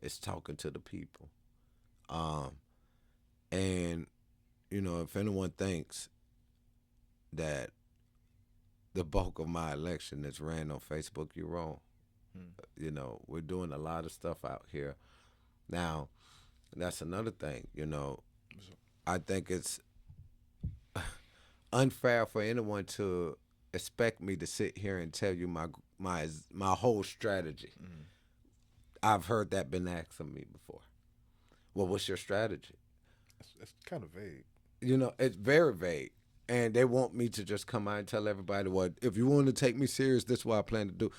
It's talking to the people. Um, and if anyone thinks that the bulk of my election is ran on Facebook, you're wrong. Mm. We're doing a lot of stuff out here now. That's another thing. So, I think it's unfair for anyone to expect me to sit here and tell you my whole strategy. mm. I've heard that been asked of me before. Well, what's your strategy? It's kind of vague. It's very vague. And they want me to just come out and tell everybody, well, if you want to take me serious, this is what I plan to do.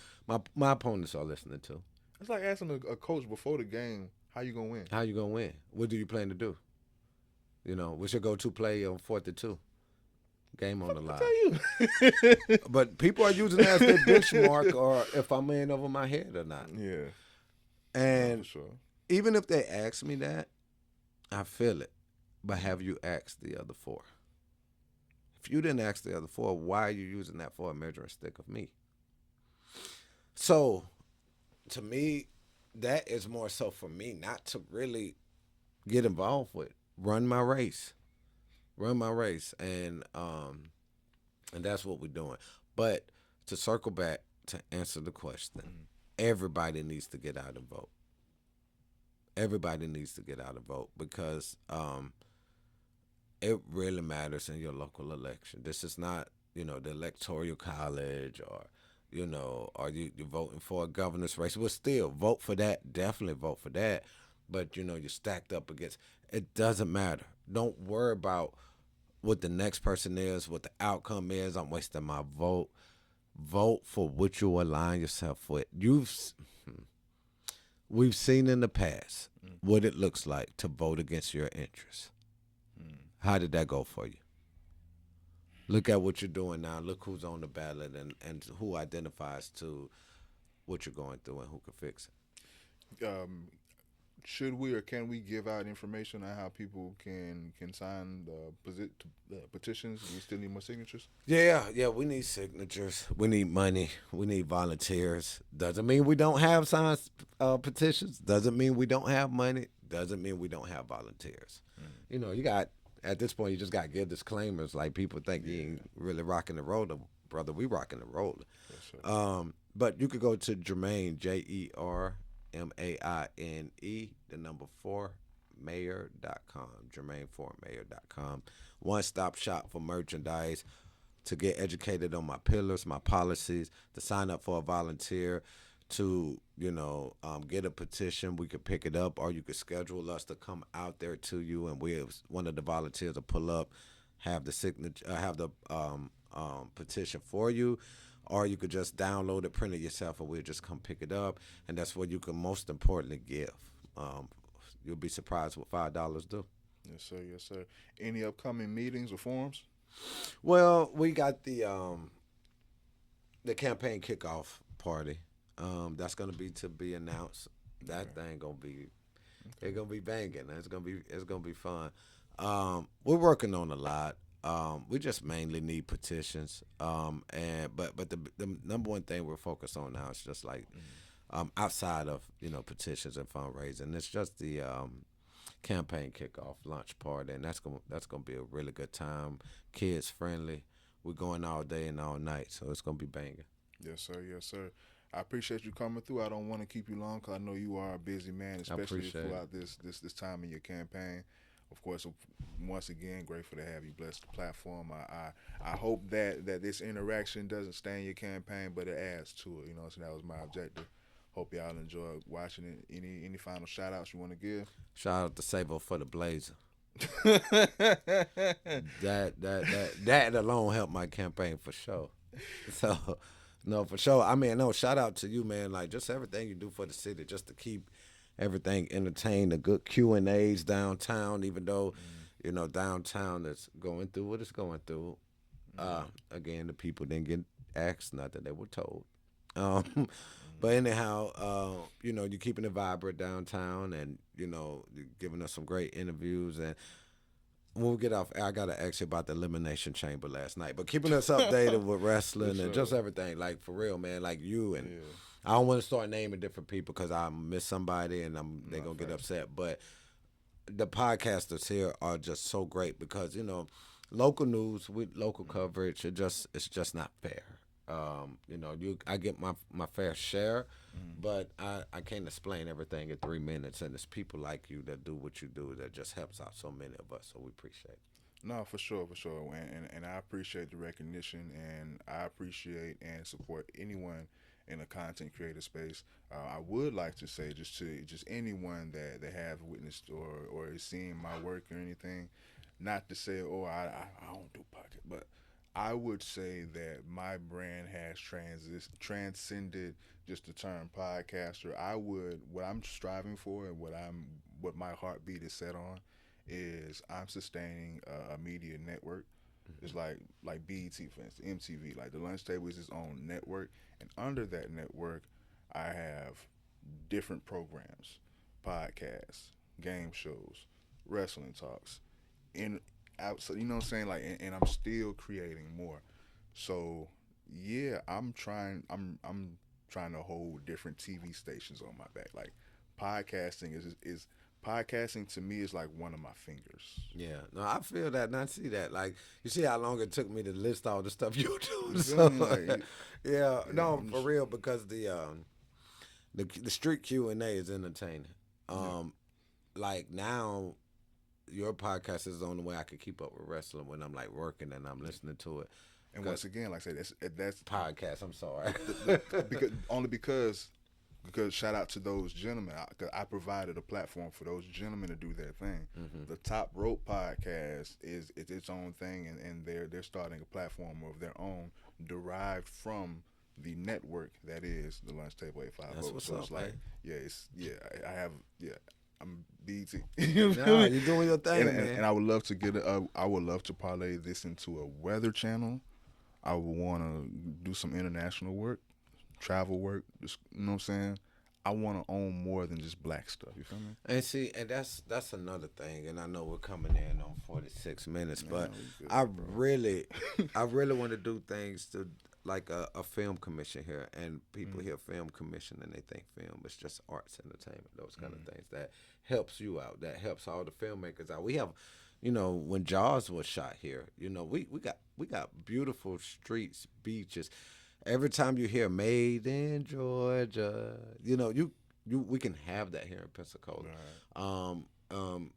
My opponents are listening to. It's like asking a coach before the game, how you gonna win? How you gonna win? What do you plan to do? What's your go-to play on 4th and 2? Game on the I line. tell you. But people are using that as their benchmark, or if I'm in over my head or not. Yeah, no, for And sure. even if they ask me that, I feel it. But have you asked the other four? If you didn't ask the other four, why are you using that for a measuring stick of me? So, to me, that is more so for me not to really get involved with. Run my race. Run my race. And that's what we're doing. But to circle back to answer the question, Mm. everybody needs to get out and vote. Everybody needs to get out and vote because it really matters in your local election. This is not, the electoral college, or, are you voting for a governor's race? Well, still vote for that. Definitely vote for that. But, you're stacked up against. It doesn't matter. Don't worry about what the next person is, what the outcome is. I'm wasting my vote. Vote for what you align yourself with. We've seen in the past. Mm. what it looks like to vote against your interests. Mm. How did that go for you? Look at what you're doing now. Look who's on the ballot and who identifies to what you're going through and who can fix Um, should we or can we give out information on how people can sign petitions? Do we still need more signatures? it. Yeah, we need signatures. We need money. We need volunteers. Doesn't mean we don't have signed petitions. Doesn't mean we don't have money. Doesn't mean we don't have volunteers. Mm. You know, you got at this point you just got to give disclaimers. Like people think you ain't really rocking the roller, brother. We rocking the roller. Yes, sir. But you could go to Jermaine Jermaine the number 4 mayor.com. Jermaine4mayor.com. One stop shop for merchandise, to get educated on my pillars, my policies, to sign up for a volunteer, to get a petition. We could pick it up, or you could schedule us to come out there to you, and one of the volunteers will pull up, have the signature, have the petition for you, or you could just download it, print it yourself, and we'll just come pick it up. And that's what you can most importantly give. You'll be surprised what $5 do. Yes, sir. Yes, sir. Any upcoming meetings or forums? Well, we got the campaign kickoff party. That's gonna be announced. That thing gonna be it's gonna be banging. It's gonna be fun. We're working on a lot. We just mainly need petitions. But the number one thing we're focused on now is just like outside of petitions and fundraising. It's just the campaign kickoff lunch party, and that's gonna be a really good time. Kids friendly. We're going all day and all night, so it's gonna be banging. Yes, sir. Yes, sir. I appreciate you coming through. I don't want to keep you long because I know you are a busy man, especially appreciate throughout this time in your campaign. Of course, once again, grateful to have you bless the platform. I hope that this interaction doesn't stain your campaign, but it adds to it. So that was my objective. Hope y'all enjoy watching it. Any final shout outs you want to give? Shout out to Sabo for the blazer. that alone helped my campaign for sure. So no, for sure. I mean, no, shout out to you, man. Like just everything you do for the city, just to keep everything entertained. The good Q&As downtown, even though downtown is going through what it's going through. Again, the people didn't get asked nothing; they were told. But anyhow, you're keeping it vibrant downtown, and you're giving us some great interviews. And when we get off, I gotta ask you about the Elimination Chamber last night. But keeping us updated with wrestling and just everything, like for real, man. Like you and I don't want to start naming different people because I miss somebody and they're gonna get upset. But the podcasters here are just so great because local news with local coverage, it's just not fair. I get my fair share, but I can't explain everything in 3 minutes. And it's people like you that do what you do that just helps out so many of us. So we appreciate it. No, for sure, for sure, and I appreciate the recognition, and I appreciate and support anyone in a content creator space. I would like to say just anyone that have witnessed or is seeing my work or anything, not to say I don't do pocket, but I would say that my brand has transcended just the term podcaster. What I'm striving for and what my heartbeat is set on is I'm sustaining a media network. It's like BET, for instance, MTV. Like the Lunch Table is its own network, and under that network, I have different programs, podcasts, game shows, wrestling talks, in out. So you know what I'm saying? Like, and I'm still creating more. So yeah, I'm trying to hold different TV stations on my back. Like podcasting is podcasting to me is like one of my fingers. Yeah, no, I feel that, and I see that. Like, you see how long it took me to list all the stuff you do. You So, feel me? Like, yeah, no, I'm for real, because the street Q&A is entertaining. Like now, your podcast is the only way I can keep up with wrestling when I'm like working and I'm listening to it. and once again, like I said, that's Podcast. I'm sorry. because shout out to those gentlemen. I provided a platform for those gentlemen to do their thing. The Top Rope podcast is it's its own thing, and they're starting a platform of their own derived from the network that is the Lunch Table 850. That's what's So up, it's like man. I have I'm BT. You feel Nah, me? you doing your And, thing, and, man. and I would love to I would love to parlay this into a weather channel. I would want to do some international work, travel work. Just, you know what I'm saying? I want to own more than just black stuff. You feel me? And see, and that's another thing. And I know we're coming in on 46 minutes, Nah, but we good, I bro. really, I really want to do things to like a film commission here, and people Mm, hear film commission and they think film is just arts, entertainment, those kind of mm, things. That helps you out. That helps all the filmmakers out. We have, you know, when Jaws was shot here, you know, we got beautiful streets, beaches. Every time you hear "Made in Georgia," you know, you we can have that here in Pensacola. right. Um, um,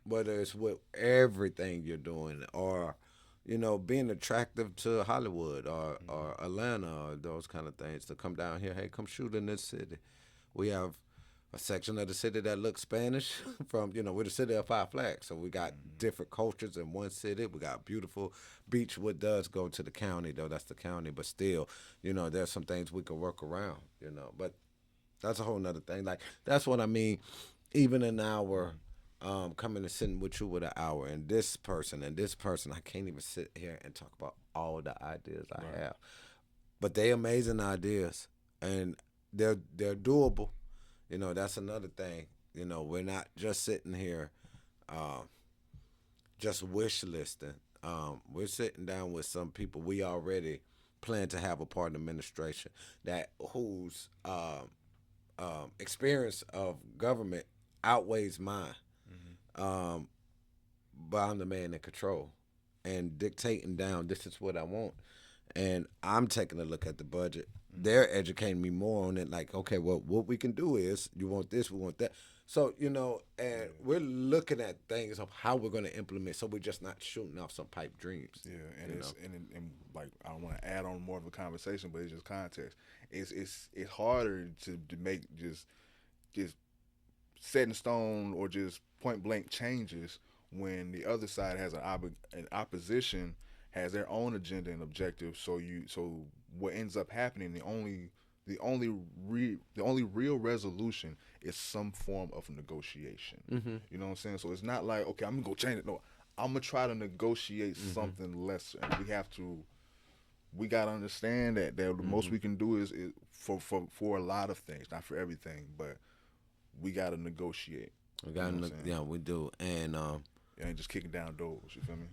whether it's with everything you're doing or you know being attractive to Hollywood or Mm, Atlanta or those kind of things to come down here. Hey, come shoot in this city. We have a section of the city that looks Spanish from you know we're the city of five flags, so we got mm, different cultures in one city. We got beautiful beach. What does go to the county though? That's the county, but still, you know, there's some things we can work around. You know, but that's a whole nother thing. Like that's what I mean. Even an hour, mm, coming and sitting with you with an hour, and this person, I can't even sit here and talk about all the ideas I right. have. But they amazing ideas, and they're doable. You know, that's another thing. You know, we're not just sitting here, uh, just wish listing. We're sitting down with some people we already plan to have a part in the administration that whose experience of government outweighs mine. Mm-hmm. Um, but I'm the man in control and dictating down. This is what I want, and I'm taking a look at the budget. Mm-hmm. They're educating me more on it. Like, okay, well, what we can do is you want this, we want that. So you know, and Yeah. we're looking at things of how we're going to implement. So we're just not shooting off some pipe dreams. Yeah, and You know. and like I don't want to add on more of a conversation, but it's just context. It's harder to make just set in stone or just point blank changes when the other side has an opposition has their own agenda and objective. So what ends up happening the only real resolution is some form of negotiation. Mm-hmm. You know what I'm saying? So it's not like okay, I'm gonna go change it. No, I'm gonna try to negotiate Mm-hmm. something lesser, and we gotta understand that the most Mm-hmm. we can do is for a lot of things, not for everything, but we gotta negotiate. We You know got, what I'm saying? yeah, we do, and It ain't just kicking down doors. You feel me?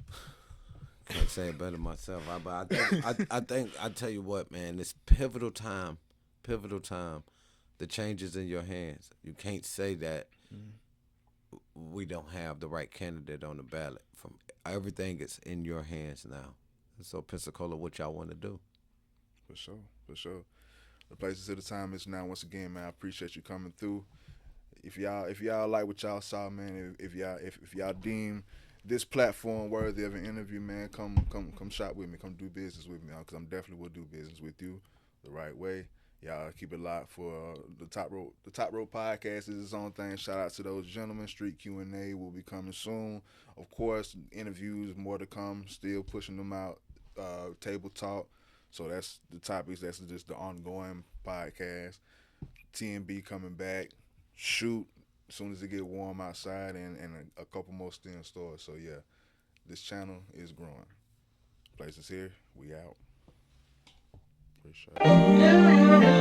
can't say it better myself. But I think I tell you what, man, it's pivotal time, pivotal time. The change is in your hands. You can't say that Mm, we don't have the right candidate on the ballot. From everything is in your hands now. And so Pensacola, what y'all want to do? for sure, for sure. The places of the time is now. Once again, man, I appreciate you coming through. If y'all like what y'all saw, man, if y'all deem this platform worthy of an interview, man, come shop with me, come do business with me, because I'm definitely will do business with you the right way. Y'all keep it locked for the top rope. The top rope podcast is its own thing. Shout out to those gentlemen. Street Q&A will be coming soon. Of course, interviews more to come. Still pushing them out. Table talk. So that's the topics. That's just the ongoing podcast. TNB coming back. Shoot as soon as it get warm outside, and a couple more still in stores. So yeah, this channel is growing. Places here. We out. Appreciate it.